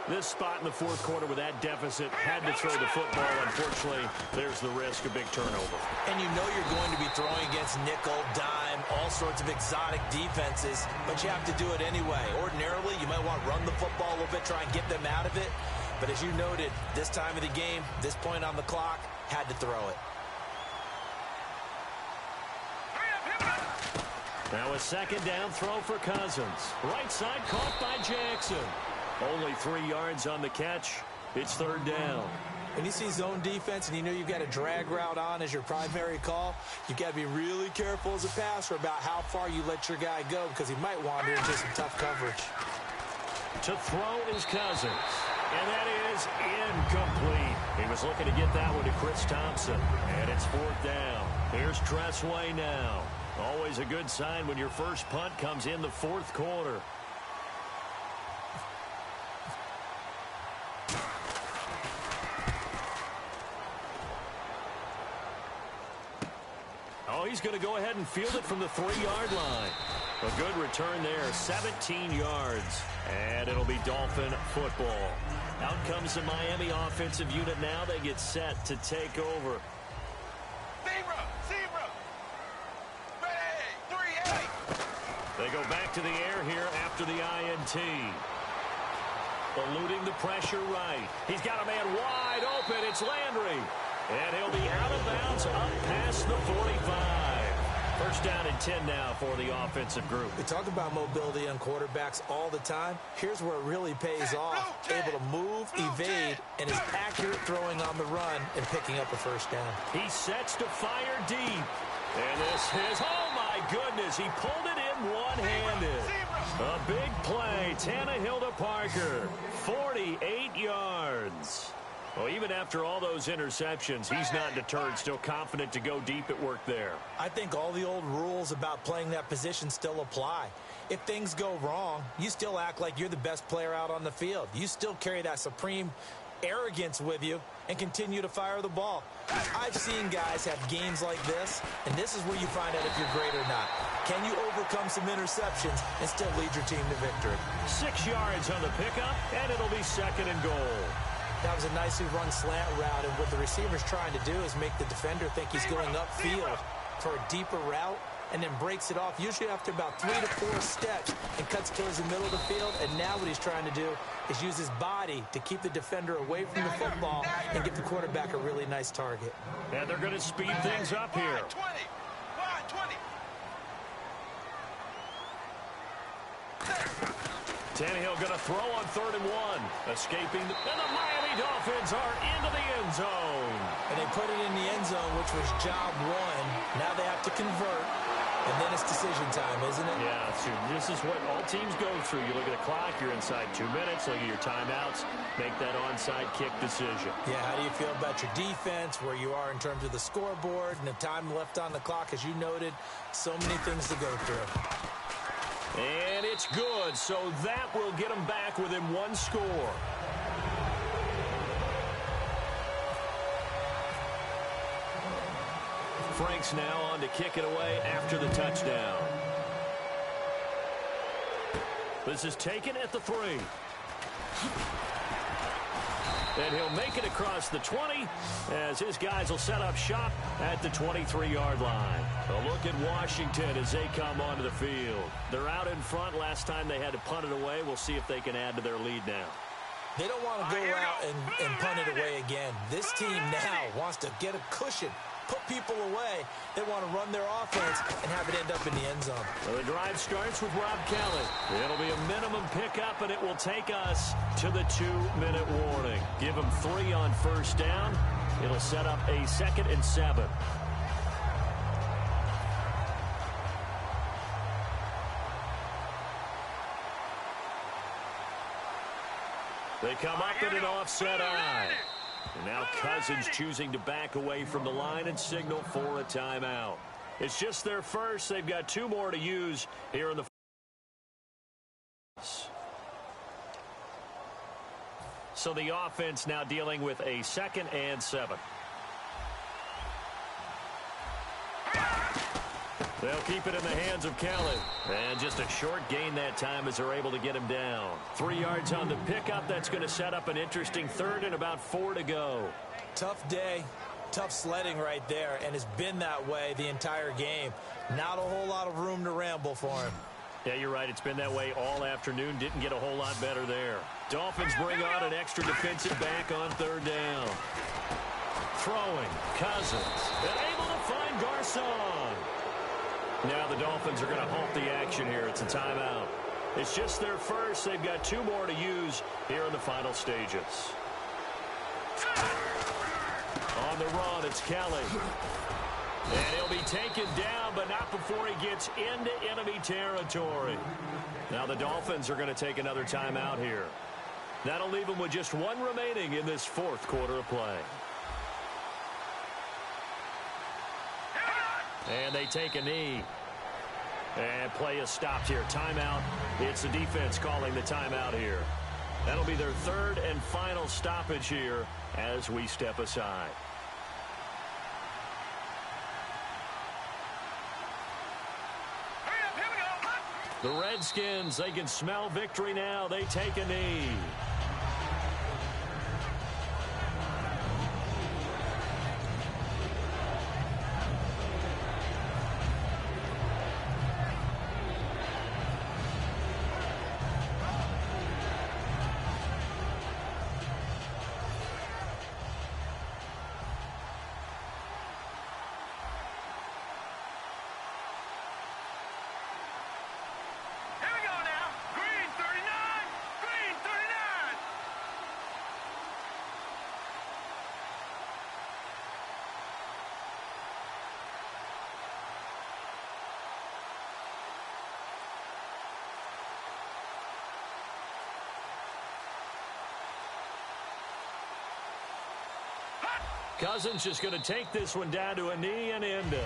This spot in the fourth quarter with that deficit had to throw the football. Unfortunately, there's the risk of big turnover. And you know you're going to be throwing against nickel, dime, all sorts of exotic defenses, but you have to do it anyway. Ordinarily, you might want to run the football a little bit, try and get them out of it. But as you noted, this time of the game, this point on the clock, had to throw it. Now a second down throw for Cousins. Right side caught by Jackson. Only 3 yards on the catch. It's third down. When you see zone defense and you know you've got a drag route on as your primary call, you've got to be really careful as a passer about how far you let your guy go because he might wander into some tough coverage. To throw is Cousins. And that is incomplete. He was looking to get that one to Chris Thompson. And it's fourth down. Here's Tressway now. Always a good sign when your first punt comes in the fourth quarter. Oh, he's going to go ahead and field it from the 3-yard line. A good return there, 17 yards. And it'll be Dolphin football. Out comes the Miami offensive unit now. They get set to take over. Zebra. Ready, 3-8. They go back to the air here after the INT. Eluding the pressure right. He's got a man wide open. It's Landry. And he'll be out of bounds up past the 45. First down and 10 now for the offensive group. We talk about mobility on quarterbacks all the time. Here's where it really pays off. Able to move, evade, and is accurate throwing on the run and picking up a first down. He sets to fire deep. And this is, oh my goodness, he pulled it in one-handed. A big play, Tannehill to Parker, 48 yards. Well, even after all those interceptions, he's not deterred, still confident to go deep at work there. I think all the old rules about playing that position still apply. If things go wrong, you still act like you're the best player out on the field. You still carry that supreme arrogance with you and continue to fire the ball. I've seen guys have games like this, and this is where you find out if you're great or not. Can you overcome some interceptions and still lead your team to victory? 6 yards on the pickup, and it'll be second and goal. That was a nicely run slant route, and what the receiver's trying to do is make the defender think he's going upfield for a deeper route and then breaks it off, usually after about 3 to 4 steps, and cuts towards the middle of the field. And now what he's trying to do is use his body to keep the defender away from the football and give the quarterback a really nice target. And they're going to speed things up here. 20. Tannehill going to throw on 3rd and 1. Escaping, and the Miami Dolphins are into the end zone. And they put it in the end zone, which was job 1. Now they have to convert, and then it's decision time, isn't it? Yeah, so this is what all teams go through. You look at the clock, you're inside 2 minutes, look at your timeouts, make that onside kick decision. Yeah, how do you feel about your defense, where you are in terms of the scoreboard, and the time left on the clock, as you noted, so many things to go through. And it's good, so that will get them back within 1 score. Frank's now on to kick it away after the touchdown. This is taken at the 3. And he'll make it across the 20 as his guys will set up shop at the 23-yard line. A look at Washington as they come onto the field. They're out in front. Last time they had to punt it away. We'll see if they can add to their lead now. They don't want to go out and punt it away again. This team now wants to get a cushion, put people away. They want to run their offense and have it end up in the end zone. Well, the drive starts with Rob Kelly. It'll be a minimum pickup, and it will take us to the 2-minute warning. Give them 3 on first down. It'll set up a 2nd and 7. They come up in an offset eye. And now Cousins choosing to back away from the line and signal for a timeout. It's just their first. They've got 2 more to use here in the. So the offense now dealing with a 2nd and 7. They'll keep it in the hands of Kelly. And just a short gain that time as they're able to get him down. 3 yards on the pickup. That's going to set up an interesting third and about 4 to go. Tough day, tough sledding right there, and it's been that way the entire game. Not a whole lot of room to ramble for him. Yeah, you're right. It's been that way all afternoon. Didn't get a whole lot better there. Dolphins bring on an extra defensive back on 3rd down. Throwing, Cousins, and able to find Garcon. Now the Dolphins are going to halt the action here. It's a timeout. It's just their first. They've got 2 more to use here in the final stages. On the run, it's Kelly. And he'll be taken down, but not before he gets into enemy territory. Now the Dolphins are going to take another timeout here. That'll leave them with just 1 remaining in this 4th quarter of play. And they take a knee. And play is stopped here. Timeout. It's the defense calling the timeout here. That'll be their 3rd and final stoppage here as we step aside. The Redskins, they can smell victory now. They take a knee. Cousins just going to take this one down to a knee and end it.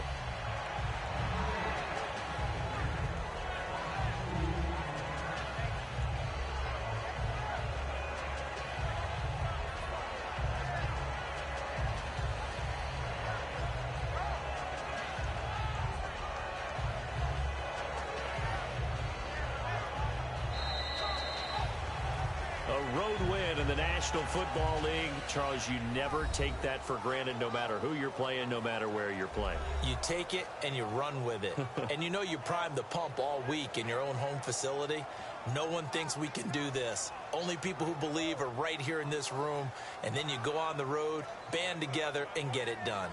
A road win in the National Football League. Charles, you never take that for granted no matter who you're playing, no matter where you're playing. You take it and you run with it. And you know you primed the pump all week in your own home facility. No one thinks we can do this. Only people who believe are right here in this room. And then you go on the road, band together, and get it done.